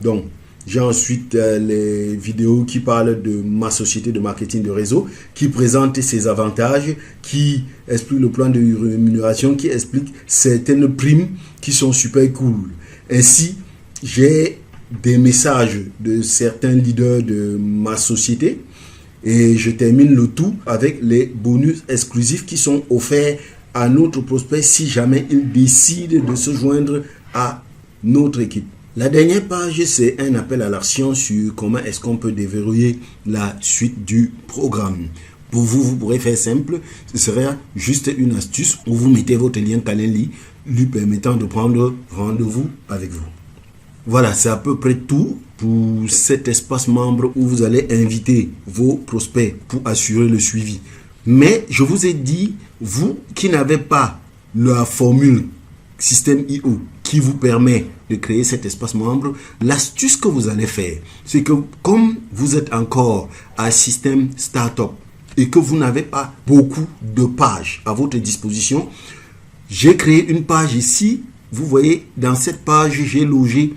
Donc, j'ai ensuite les vidéos qui parlent de ma société de marketing de réseau, qui présentent ses avantages, qui expliquent le plan de rémunération, qui expliquent certaines primes qui sont super cool. Ainsi, j'ai des messages de certains leaders de ma société et je termine le tout avec les bonus exclusifs qui sont offerts à notre prospect si jamais il décide de se joindre à notre équipe. La dernière page, c'est un appel à l'action sur comment est-ce qu'on peut déverrouiller la suite du programme. Pour vous, vous pourrez faire simple, ce serait juste une astuce où vous mettez votre lien Calendly lui permettant de prendre rendez-vous avec vous. Voilà, c'est à peu près tout pour cet espace membre où vous allez inviter vos prospects pour assurer le suivi. Mais je vous ai dit, vous qui n'avez pas la formule système IO, qui vous permet de créer cet espace membre. L'astuce que vous allez faire, c'est que comme vous êtes encore à système startup et que vous n'avez pas beaucoup de pages à votre disposition, j'ai créé une page ici. Vous voyez, dans cette page, j'ai logé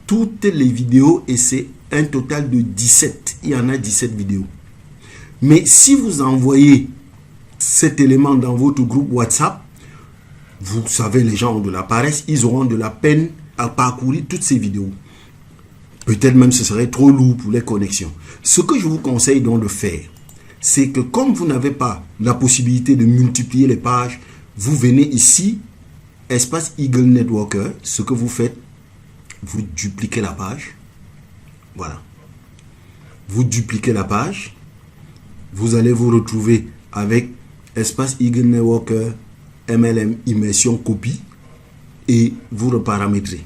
toutes les vidéos et c'est un total de 17. Il y en a 17 vidéos. Mais si vous envoyez cet élément dans votre groupe WhatsApp, vous savez, les gens ont de la paresse, ils auront de la peine à parcourir toutes ces vidéos. Peut-être même ce serait trop lourd pour les connexions. Ce que je vous conseille donc de faire, c'est que comme vous n'avez pas la possibilité de multiplier les pages, vous venez ici, espace Eagle Networker, ce que vous faites, vous dupliquez la page. Voilà. Vous dupliquez la page. Vous allez vous retrouver avec espace Eagle Networker, MLM immersion copie et vous reparamétrez.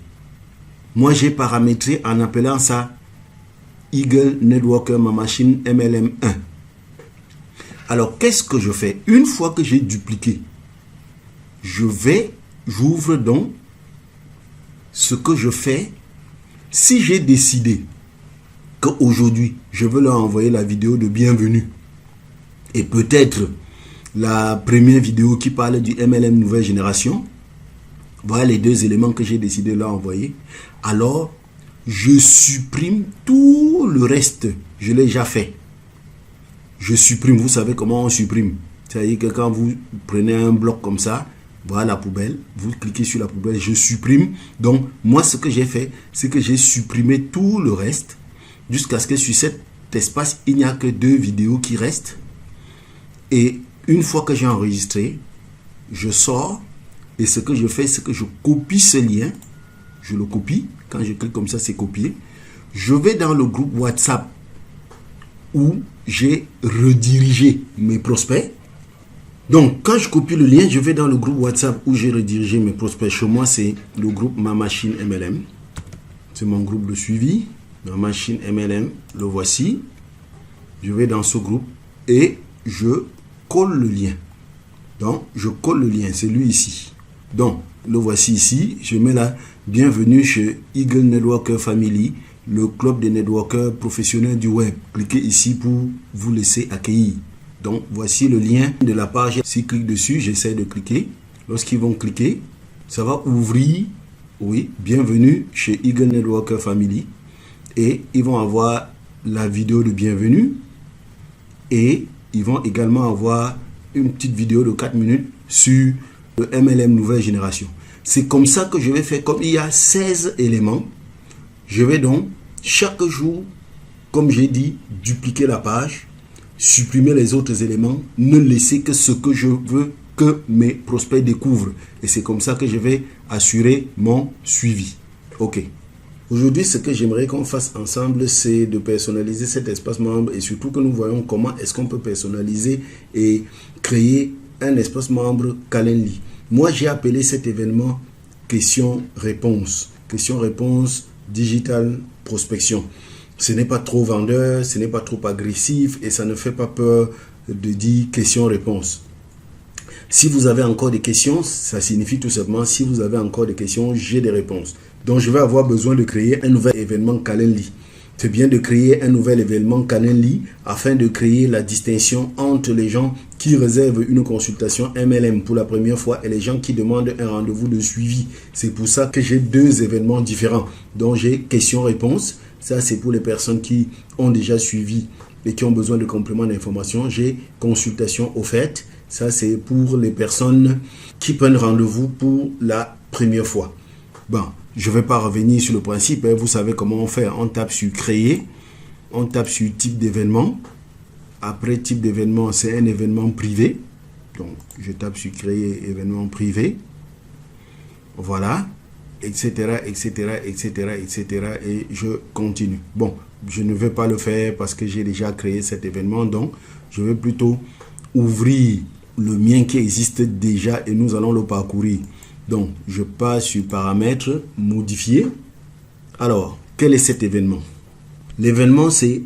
Moi, j'ai paramétré en appelant ça Eagle Networker ma machine MLM 1. Alors, qu'est-ce que je fais? Une fois que j'ai dupliqué, j'ouvre donc ce que je fais. Si j'ai décidé qu'aujourd'hui, je veux leur envoyer la vidéo de bienvenue et peut-être la première vidéo qui parle du MLM nouvelle génération, voilà les deux éléments que j'ai décidé de leur envoyer, alors je supprime tout le reste. Je l'ai déjà fait. Je supprime, vous savez comment on supprime. C'est-à-dire que quand vous prenez un bloc comme ça, voilà la poubelle, vous cliquez sur la poubelle, je supprime. Donc moi ce que j'ai fait, c'est que j'ai supprimé tout le reste jusqu'à ce que sur cet espace, il n'y a que 2 vidéos qui restent. Et une fois que j'ai enregistré, je sors et ce que je fais, c'est que je copie ce lien. Je le copie. Quand je clique comme ça, c'est copié. Je vais dans le groupe WhatsApp où j'ai redirigé mes prospects. Donc, quand je copie le lien, je vais dans le groupe WhatsApp où j'ai redirigé mes prospects. Chez moi, c'est le groupe Ma Machine MLM. C'est mon groupe de suivi. Ma Machine MLM, le voici. Je vais dans ce groupe et je colle le lien. Donc, je colle le lien, c'est lui ici. Donc, le voici ici. Je mets là, bienvenue chez Eagle Networker Family, le club des networkers professionnels du web. Cliquez ici pour vous laisser accueillir. Donc, voici le lien de la page. S'ils cliquent dessus, j'essaie de cliquer. Lorsqu'ils vont cliquer, ça va ouvrir, oui, bienvenue chez Eagle Networker Family. Et ils vont avoir la vidéo de bienvenue. Et ils vont également avoir une petite vidéo de 4 minutes sur le MLM nouvelle génération. C'est comme ça que je vais faire. Comme il y a 16 éléments, je vais donc chaque jour, comme j'ai dit, dupliquer la page, supprimer les autres éléments, ne laisser que ce que je veux que mes prospects découvrent. Et c'est comme ça que je vais assurer mon suivi. Ok. Aujourd'hui, ce que j'aimerais qu'on fasse ensemble, c'est de personnaliser cet espace membre et surtout que nous voyons comment est-ce qu'on peut personnaliser et créer un espace membre Calendly. Moi, j'ai appelé cet événement question-réponse. Question-réponse digital prospection. Ce n'est pas trop vendeur, ce n'est pas trop agressif et ça ne fait pas peur de dire question-réponse. Si vous avez encore des questions, ça signifie tout simplement, si vous avez encore des questions, j'ai des réponses. Donc, je vais avoir besoin de créer un nouvel événement Calendly. C'est bien de créer un nouvel événement Calendly afin de créer la distinction entre les gens qui réservent une consultation MLM pour la première fois et les gens qui demandent un rendez-vous de suivi. C'est pour ça que j'ai 2 événements différents. Donc, j'ai question-réponse. Ça, c'est pour les personnes qui ont déjà suivi et qui ont besoin de compléments d'information. J'ai consultation offerte. Ça, c'est pour les personnes qui prennent rendez-vous pour la première fois. Bon, je ne vais pas revenir sur le principe. Vous savez comment on fait. On tape sur créer. On tape sur type d'événement. Après type d'événement, c'est un événement privé. Donc, je tape sur créer événement privé. Voilà. Etc. Et je continue. Bon, je ne vais pas le faire parce que j'ai déjà créé cet événement. Donc, je vais plutôt ouvrir le mien qui existe déjà et nous allons le parcourir. Donc, je passe sur paramètres, modifier. Alors, quel est cet événement? L'événement, c'est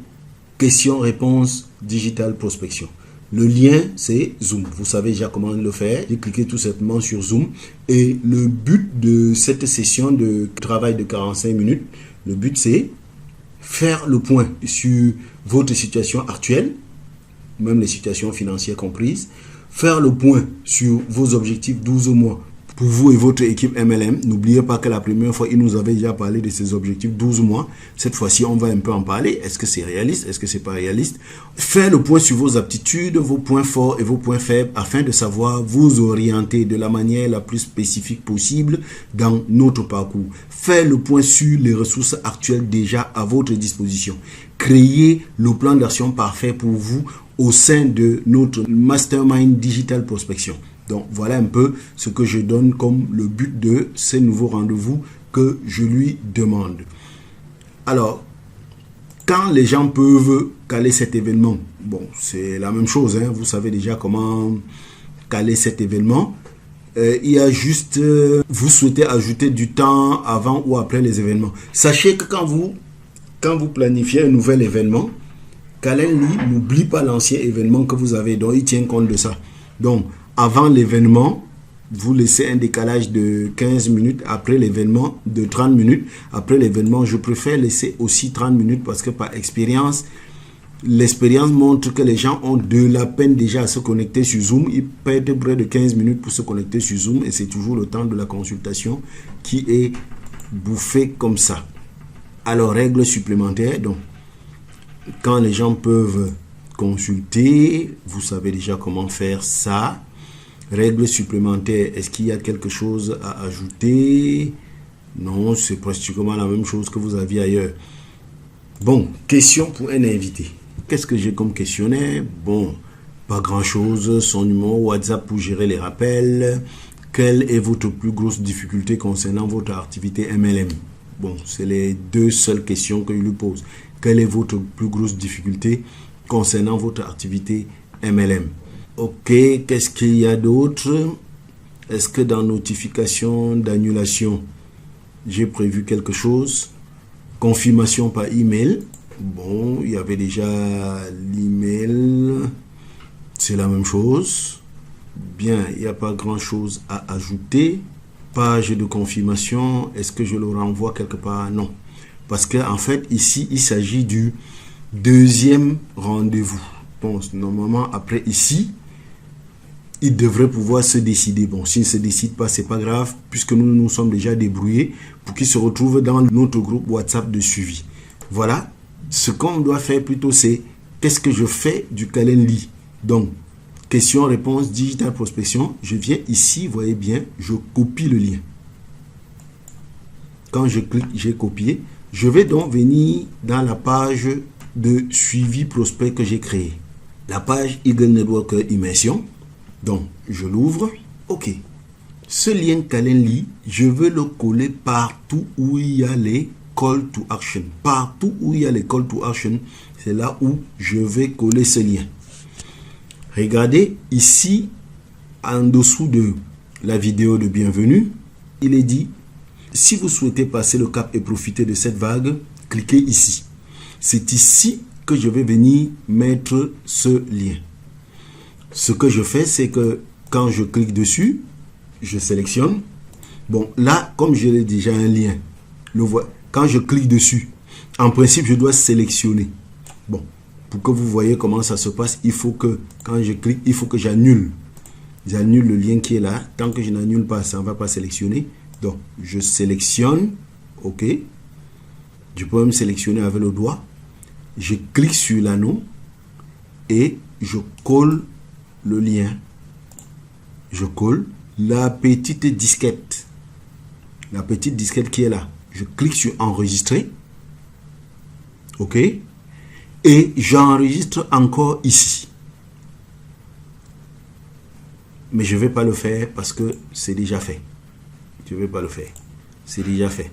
question-réponse digital prospection. Le lien, c'est Zoom. Vous savez déjà comment le faire. J'ai cliqué tout simplement sur Zoom. Et le but de cette session de travail de 45 minutes, le but c'est faire le point sur votre situation actuelle, même les situations financières comprises, faire le point sur vos objectifs 12 mois pour vous et votre équipe MLM. N'oubliez pas que la première fois, il nous avait déjà parlé de ces objectifs 12 mois. Cette fois-ci, on va un peu en parler. Est-ce que c'est réaliste? Est-ce que c'est pas réaliste? Faire le point sur vos aptitudes, vos points forts et vos points faibles afin de savoir vous orienter de la manière la plus spécifique possible dans notre parcours. Faire le point sur les ressources actuelles déjà à votre disposition. Créer le plan d'action parfait pour vous au sein de notre Mastermind Digital Prospection. Donc, voilà un peu ce que je donne comme le but de ces nouveaux rendez-vous que je lui demande. Alors, quand les gens peuvent caler cet événement, bon, c'est la même chose, hein, vous savez déjà comment caler cet événement. Il y a juste, vous souhaitez ajouter du temps avant ou après les événements. Sachez que quand vous planifiez un nouvel événement, Calendly n'oublie pas l'ancien événement que vous avez, donc il tient compte de ça. Donc, avant l'événement, vous laissez un décalage de 15 minutes. Après l'événement, de 30 minutes. Après l'événement, je préfère laisser aussi 30 minutes parce que par expérience, l'expérience montre que les gens ont de la peine déjà à se connecter sur Zoom. Ils perdent près de 15 minutes pour se connecter sur Zoom et c'est toujours le temps de la consultation qui est bouffé comme ça. Alors, règle supplémentaire, donc, quand les gens peuvent consulter, vous savez déjà comment faire ça. Règle supplémentaire, est-ce qu'il y a quelque chose à ajouter? Non, c'est pratiquement la même chose que vous aviez ailleurs. Bon, question pour un invité. Qu'est-ce que j'ai comme questionnaire? Bon, pas grand-chose. Son numéro WhatsApp pour gérer les rappels. Quelle est votre plus grosse difficulté concernant votre activité MLM? Bon, c'est les deux seules questions que je lui pose. Quelle est votre plus grosse difficulté concernant votre activité MLM? Ok, qu'est-ce qu'il y a d'autre? Est-ce que dans notification d'annulation, j'ai prévu quelque chose? Confirmation par email. Bon, il y avait déjà l'email. C'est la même chose. Bien, il n'y a pas grand-chose à ajouter. Page de confirmation, est-ce que je le renvoie quelque part? Non. Parce qu'en fait, ici, il s'agit du deuxième rendez-vous. Bon, normalement, après ici, il devrait pouvoir se décider. Bon, s'il ne se décide pas, c'est pas grave, puisque nous nous sommes déjà débrouillés pour qu'il se retrouve dans notre groupe WhatsApp de suivi. Voilà. Ce qu'on doit faire plutôt, c'est qu'est-ce que je fais du Calendly? Donc, question-réponse, digital prospection. Je viens ici, vous voyez bien, je copie le lien. Quand je clique, j'ai copié. Je vais donc venir dans la page de suivi prospect que j'ai créé. La page Eagle Networker Immersion. Donc, je l'ouvre. OK. Ce lien Calendly, je veux le coller partout où il y a les call to action. Partout où il y a les call to action, c'est là où je vais coller ce lien. Regardez ici, en dessous de la vidéo de bienvenue, il est dit, si vous souhaitez passer le cap et profiter de cette vague, cliquez ici. C'est ici que je vais venir mettre ce lien. Ce que je fais, c'est que quand je clique dessus, je sélectionne. Bon, là, comme je l'ai déjà un lien, quand je clique dessus, en principe, je dois sélectionner. Bon, pour que vous voyez comment ça se passe, il faut que, quand je clique, il faut que j'annule. J'annule le lien qui est là. Tant que je n'annule pas, ça ne va pas sélectionner. Donc, je sélectionne. OK. Je peux même sélectionner avec le doigt. Je clique sur l'anneau et je colle le lien. Je colle la petite disquette. La petite disquette qui est là. Je clique sur enregistrer. OK. Et j'enregistre encore ici. Mais je ne vais pas le faire parce que c'est déjà fait. Je ne vais pas le faire. C'est déjà fait.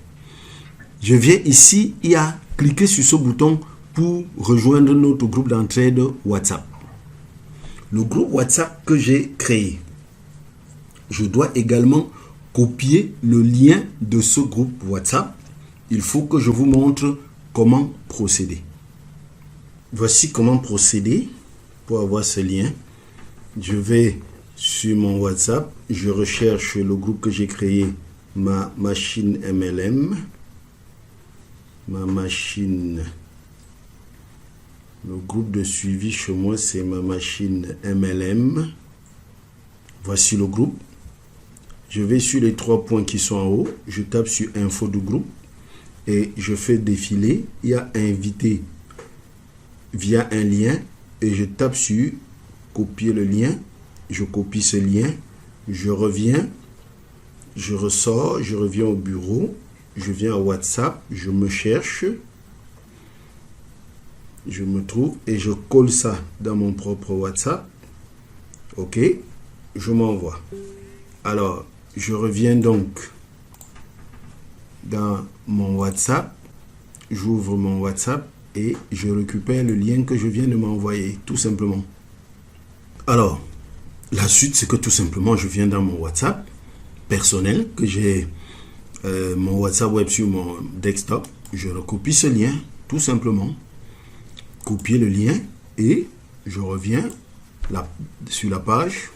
Je viens ici, il y a cliqué sur ce bouton pour rejoindre notre groupe d'entraide WhatsApp. Le groupe WhatsApp que j'ai créé. Je dois également copier le lien de ce groupe WhatsApp. Il faut que je vous montre comment procéder. Voici comment procéder pour avoir ce lien. Je vais sur mon WhatsApp, je recherche le groupe que j'ai créé, ma machine MLM. Ma machine, le groupe de suivi chez moi, c'est ma machine MLM. Voici le groupe. Je vais sur les 3 points qui sont en haut. Je tape sur info du groupe et je fais défiler. Il y a invité via un lien et je tape sur copier le lien. Je copie ce lien. Je reviens. Je ressors. Je reviens au bureau. Je viens à WhatsApp. Je me cherche. Je me trouve et je colle ça dans mon propre WhatsApp. OK. Je m'envoie. Alors, je reviens donc dans mon WhatsApp. J'ouvre mon WhatsApp et je récupère le lien que je viens de m'envoyer, tout simplement. Alors, la suite, c'est que tout simplement, je viens dans mon WhatsApp personnel, que j'ai mon WhatsApp web sur mon desktop. Je recopie ce lien, tout simplement. Copier le lien et je reviens là, sur la page.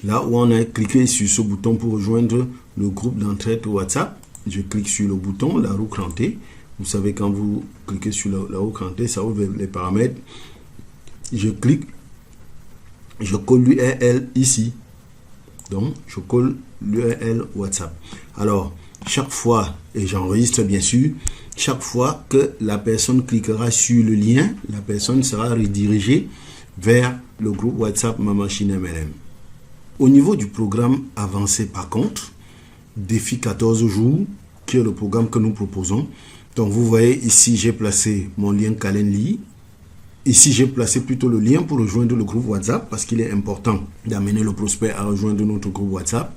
Là où on a cliqué sur ce bouton pour rejoindre le groupe d'entraide WhatsApp, je clique sur le bouton, la roue crantée. Vous savez, quand vous cliquez sur la roue crantée, ça ouvre les paramètres. Je clique, je colle l'URL ici. Donc, je colle l'URL WhatsApp. Alors, chaque fois, et j'enregistre bien sûr, chaque fois que la personne cliquera sur le lien, la personne sera redirigée vers le groupe WhatsApp Ma Machine MLM. Au niveau du programme avancé par contre, défi 14 jours, qui est le programme que nous proposons. Donc vous voyez ici, j'ai placé mon lien Calendly. Ici, j'ai placé plutôt le lien pour rejoindre le groupe WhatsApp parce qu'il est important d'amener le prospect à rejoindre notre groupe WhatsApp.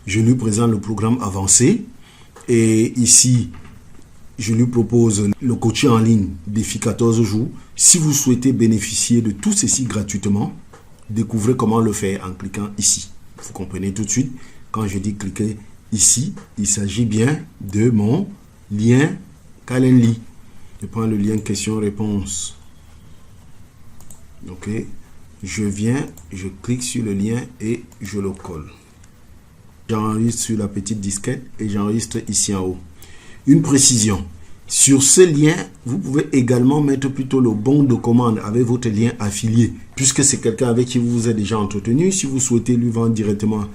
Je lui présente le programme avancé et ici, je lui propose le coaching en ligne défi 14 jours. Si vous souhaitez bénéficier de tout ceci gratuitement, découvrez comment le faire en cliquant ici. Vous comprenez tout de suite, quand je dis cliquer ici, il s'agit bien de mon lien Calendly. Je prends le lien question-réponse. Ok, je viens, je clique sur le lien et je le colle. J'enregistre sur la petite disquette et j'enregistre ici en haut. Une précision. Sur ce lien, vous pouvez également mettre plutôt le bon de commande avec votre lien affilié. Puisque c'est quelqu'un avec qui vous vous êtes déjà entretenu. Si vous souhaitez lui vendre directement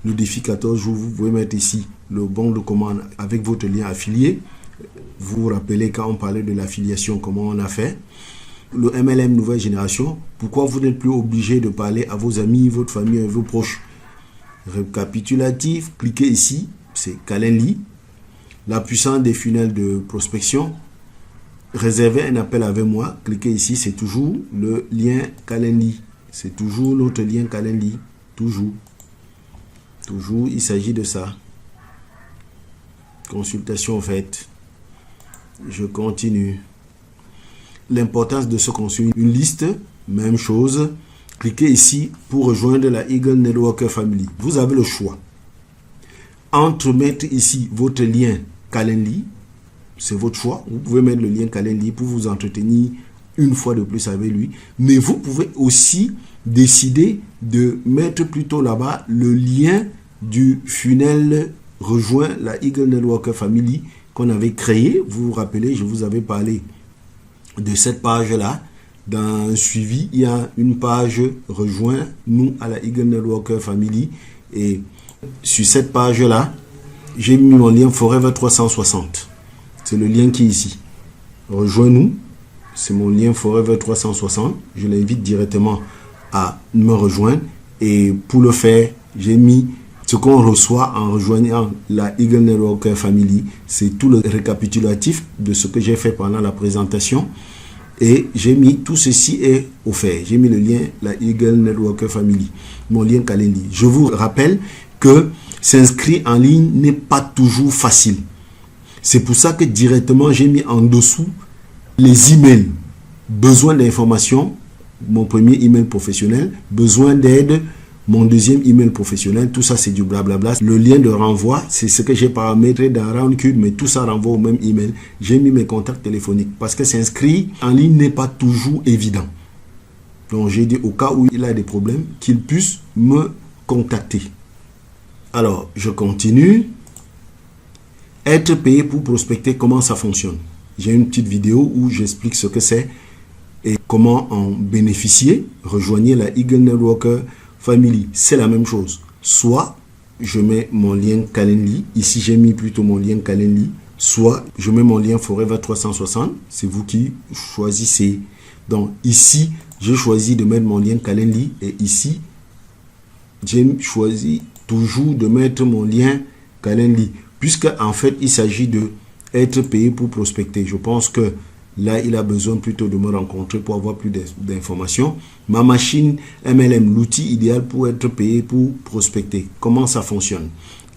le défi 14 jours, vous pouvez mettre ici le bon de commande avec votre lien affilié. Vous vous rappelez quand on parlait de l'affiliation, comment on a fait. Le MLM nouvelle génération, pourquoi vous n'êtes plus obligé de parler à vos amis, votre famille et vos proches. Récapitulatif, cliquez ici, c'est Calendly. La puissance des funnels de prospection. Réservez un appel avec moi. Cliquez ici, c'est toujours le lien Calendly. C'est toujours notre lien Calendly. Toujours. Toujours, il s'agit de ça. Consultation faite. Je continue. L'importance de se construire une liste. Même chose. Cliquez ici pour rejoindre la Eagle Networker Family. Vous avez le choix entre mettre ici votre lien Calendly, c'est votre choix. Vous pouvez mettre le lien Calendly pour vous entretenir une fois de plus avec lui. Mais vous pouvez aussi décider de mettre plutôt là-bas le lien du funnel rejoint la Eagle Networker Family qu'on avait créé. Vous vous rappelez, je vous avais parlé de cette page-là. Dans un suivi, il y a une page rejoint nous à la Eagle Networker Family. Et sur cette page-là, j'ai mis mon lien Forever 360. C'est le lien qui est ici. Rejoins-nous. C'est mon lien Forever 360. Je l'invite directement à me rejoindre. Et pour le faire, j'ai mis ce qu'on reçoit en rejoignant la Eagle Networker Family. C'est tout le récapitulatif de ce que j'ai fait pendant la présentation. Et j'ai mis tout ceci est offert. J'ai mis le lien la Eagle Networker Family. Mon lien Calendly. Je vous rappelle que s'inscrire en ligne n'est pas toujours facile. C'est pour ça que directement j'ai mis en dessous les emails. Besoin d'informations, mon premier email professionnel. Besoin d'aide, mon deuxième email professionnel. Tout ça c'est du blablabla. Le lien de renvoi, c'est ce que j'ai paramétré dans Roundcube, mais tout ça renvoie au même email. J'ai mis mes contacts téléphoniques parce que s'inscrire en ligne n'est pas toujours évident. Donc j'ai dit au cas où il a des problèmes, qu'il puisse me contacter. Alors, je continue. Être payé pour prospecter, comment ça fonctionne? J'ai une petite vidéo où j'explique ce que c'est et comment en bénéficier. Rejoignez la Eagle Networker Family. C'est la même chose. Soit je mets mon lien Calendly. Ici, j'ai mis plutôt mon lien Calendly. Soit je mets mon lien Forever 360. C'est vous qui choisissez. Donc ici, j'ai choisi de mettre mon lien Calendly. Et ici, j'ai choisi toujours de mettre mon lien Calendly. Puisque en fait, il s'agit de être payé pour prospecter. Je pense que là, il a besoin plutôt de me rencontrer pour avoir plus d'informations. Ma machine MLM, l'outil idéal pour être payé pour prospecter. Comment ça fonctionne?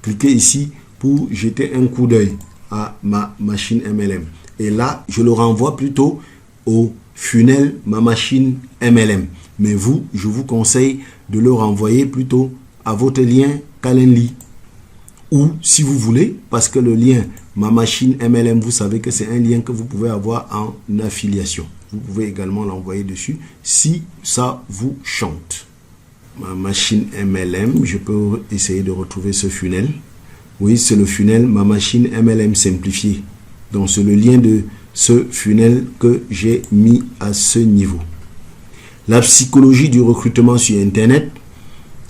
Cliquez ici pour jeter un coup d'œil à ma machine MLM. Et là, je le renvoie plutôt au funnel ma machine MLM. Mais vous, je vous conseille de le renvoyer plutôt à votre lien Calendly. Ou si vous voulez, parce que le lien ma machine MLM, vous savez que c'est un lien que vous pouvez avoir en affiliation. Vous pouvez également l'envoyer dessus si ça vous chante. Ma machine MLM, je peux essayer de retrouver ce funnel. Oui, c'est le funnel ma machine MLM simplifié. Donc c'est le lien de ce funnel que j'ai mis à ce niveau. La psychologie du recrutement sur Internet.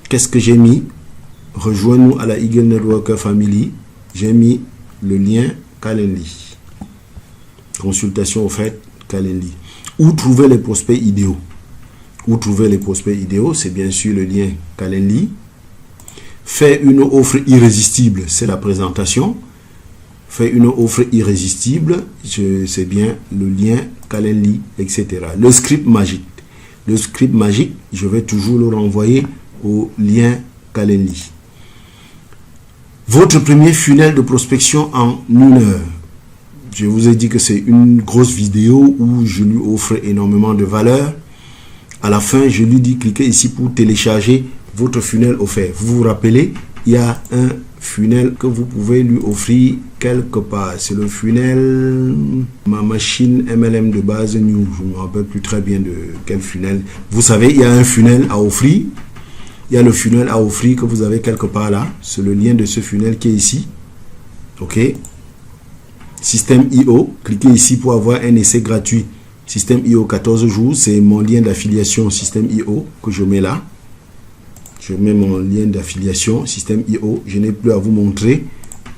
Qu'est-ce que j'ai mis? Rejoins-nous à la Eagle Networker Family. J'ai mis le lien Calendly. Consultation offerte Calendly. Où trouver les prospects idéaux? Où trouver les prospects idéaux? C'est bien sûr le lien Calendly. Faire une offre irrésistible, c'est la présentation. Faire une offre irrésistible, c'est bien le lien Calendly, etc. Le script magique. Le script magique, je vais toujours le renvoyer au lien Calendly. Votre premier funnel de prospection en 1 heure. Je vous ai dit que c'est une grosse vidéo où je lui offre énormément de valeur. À la fin, je lui dis cliquez ici pour télécharger votre funnel offert. Vous vous rappelez, il y a un funnel que vous pouvez lui offrir quelque part. C'est le funnel ma machine MLM de base new. Je ne me rappelle plus très bien de quel funnel. Vous savez, il y a un funnel à offrir. Il y a le funnel à offrir que vous avez quelque part là. C'est le lien de ce funnel qui est ici. OK. Système IO. Cliquez ici pour avoir un essai gratuit. Système IO 14 jours. C'est mon lien d'affiliation Système IO que je mets là. Je mets mon lien d'affiliation Système IO. Je n'ai plus à vous montrer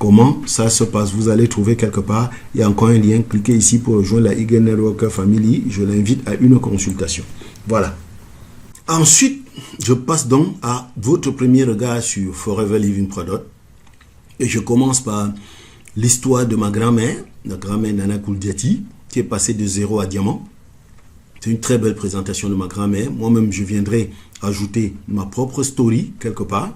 comment ça se passe. Vous allez trouver quelque part. Il y a encore un lien. Cliquez ici pour rejoindre la Eagle Networker Family. Je l'invite à une consultation. Voilà. Ensuite, je passe donc à votre premier regard sur Forever Living Product. Et je commence par l'histoire de ma grand-mère, la grand-mère Nana Kouldiati, qui est passée de 0 à diamant. C'est une très belle présentation de ma grand-mère. Moi-même, je viendrai ajouter ma propre story quelque part.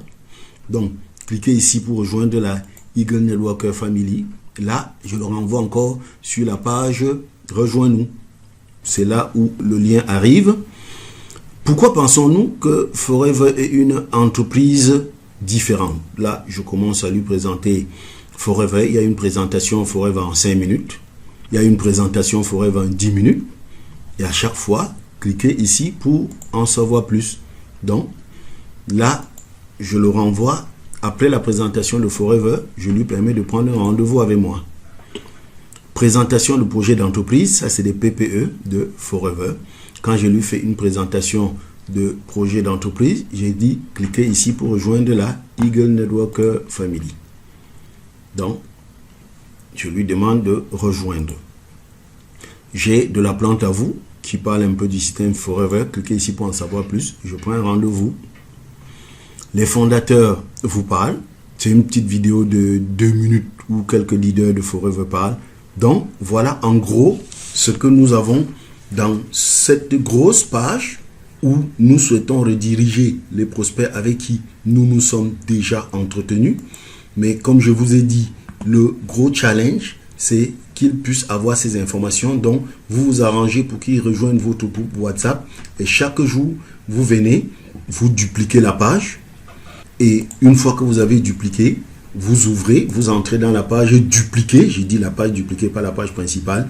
Donc, cliquez ici pour rejoindre la Eagle Networker Family. Là, je le renvoie encore sur la page Rejoins-nous. C'est là où le lien arrive. Pourquoi pensons-nous que Forever est une entreprise différente? Là, je commence à lui présenter Forever. Il y a une présentation Forever en 5 minutes. Il y a une présentation Forever en 10 minutes. Et à chaque fois, cliquez ici pour en savoir plus. Donc, là, je le renvoie. Après la présentation de Forever, je lui permets de prendre un rendez-vous avec moi. Présentation de projet d'entreprise, ça c'est des PPE de Forever. Quand je lui fais une présentation de projet d'entreprise, j'ai dit cliquez ici pour rejoindre la Eagle Networker Family. Donc, je lui demande de rejoindre. J'ai de la plante à vous qui parle un peu du système Forever. Cliquez ici pour en savoir plus. Je prends un rendez-vous. Les fondateurs vous parlent. C'est une petite vidéo de 2 minutes où quelques leaders de Forever parlent. Donc, voilà en gros ce que nous avons dans cette grosse page où nous souhaitons rediriger les prospects avec qui nous nous sommes déjà entretenus. Mais comme je vous ai dit, le gros challenge, c'est qu'ils puissent avoir ces informations. Donc, vous vous arrangez pour qu'ils rejoignent votre groupe WhatsApp. Et chaque jour, vous venez, vous dupliquez la page. Et une fois que vous avez dupliqué, vous ouvrez, vous entrez dans la page dupliquée. J'ai dit la page dupliquée, pas la page principale.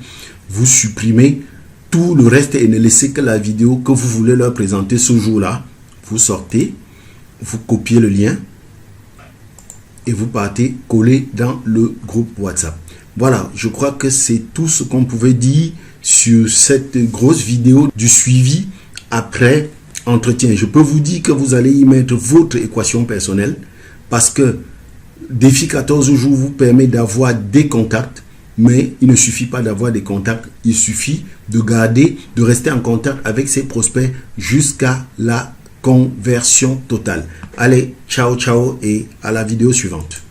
Vous supprimez tout le reste et ne laissez que la vidéo que vous voulez leur présenter ce jour-là. Vous sortez, vous copiez le lien et vous partez coller dans le groupe WhatsApp. Voilà, je crois que c'est tout ce qu'on pouvait dire sur cette grosse vidéo du suivi après entretien. Je peux vous dire que vous allez y mettre votre équation personnelle parce que Défi 14 jours vous permet d'avoir des contacts, mais il ne suffit pas d'avoir des contacts, il suffit de garder, de rester en contact avec ses prospects jusqu'à la conversion totale. Allez, ciao, ciao et à la vidéo suivante.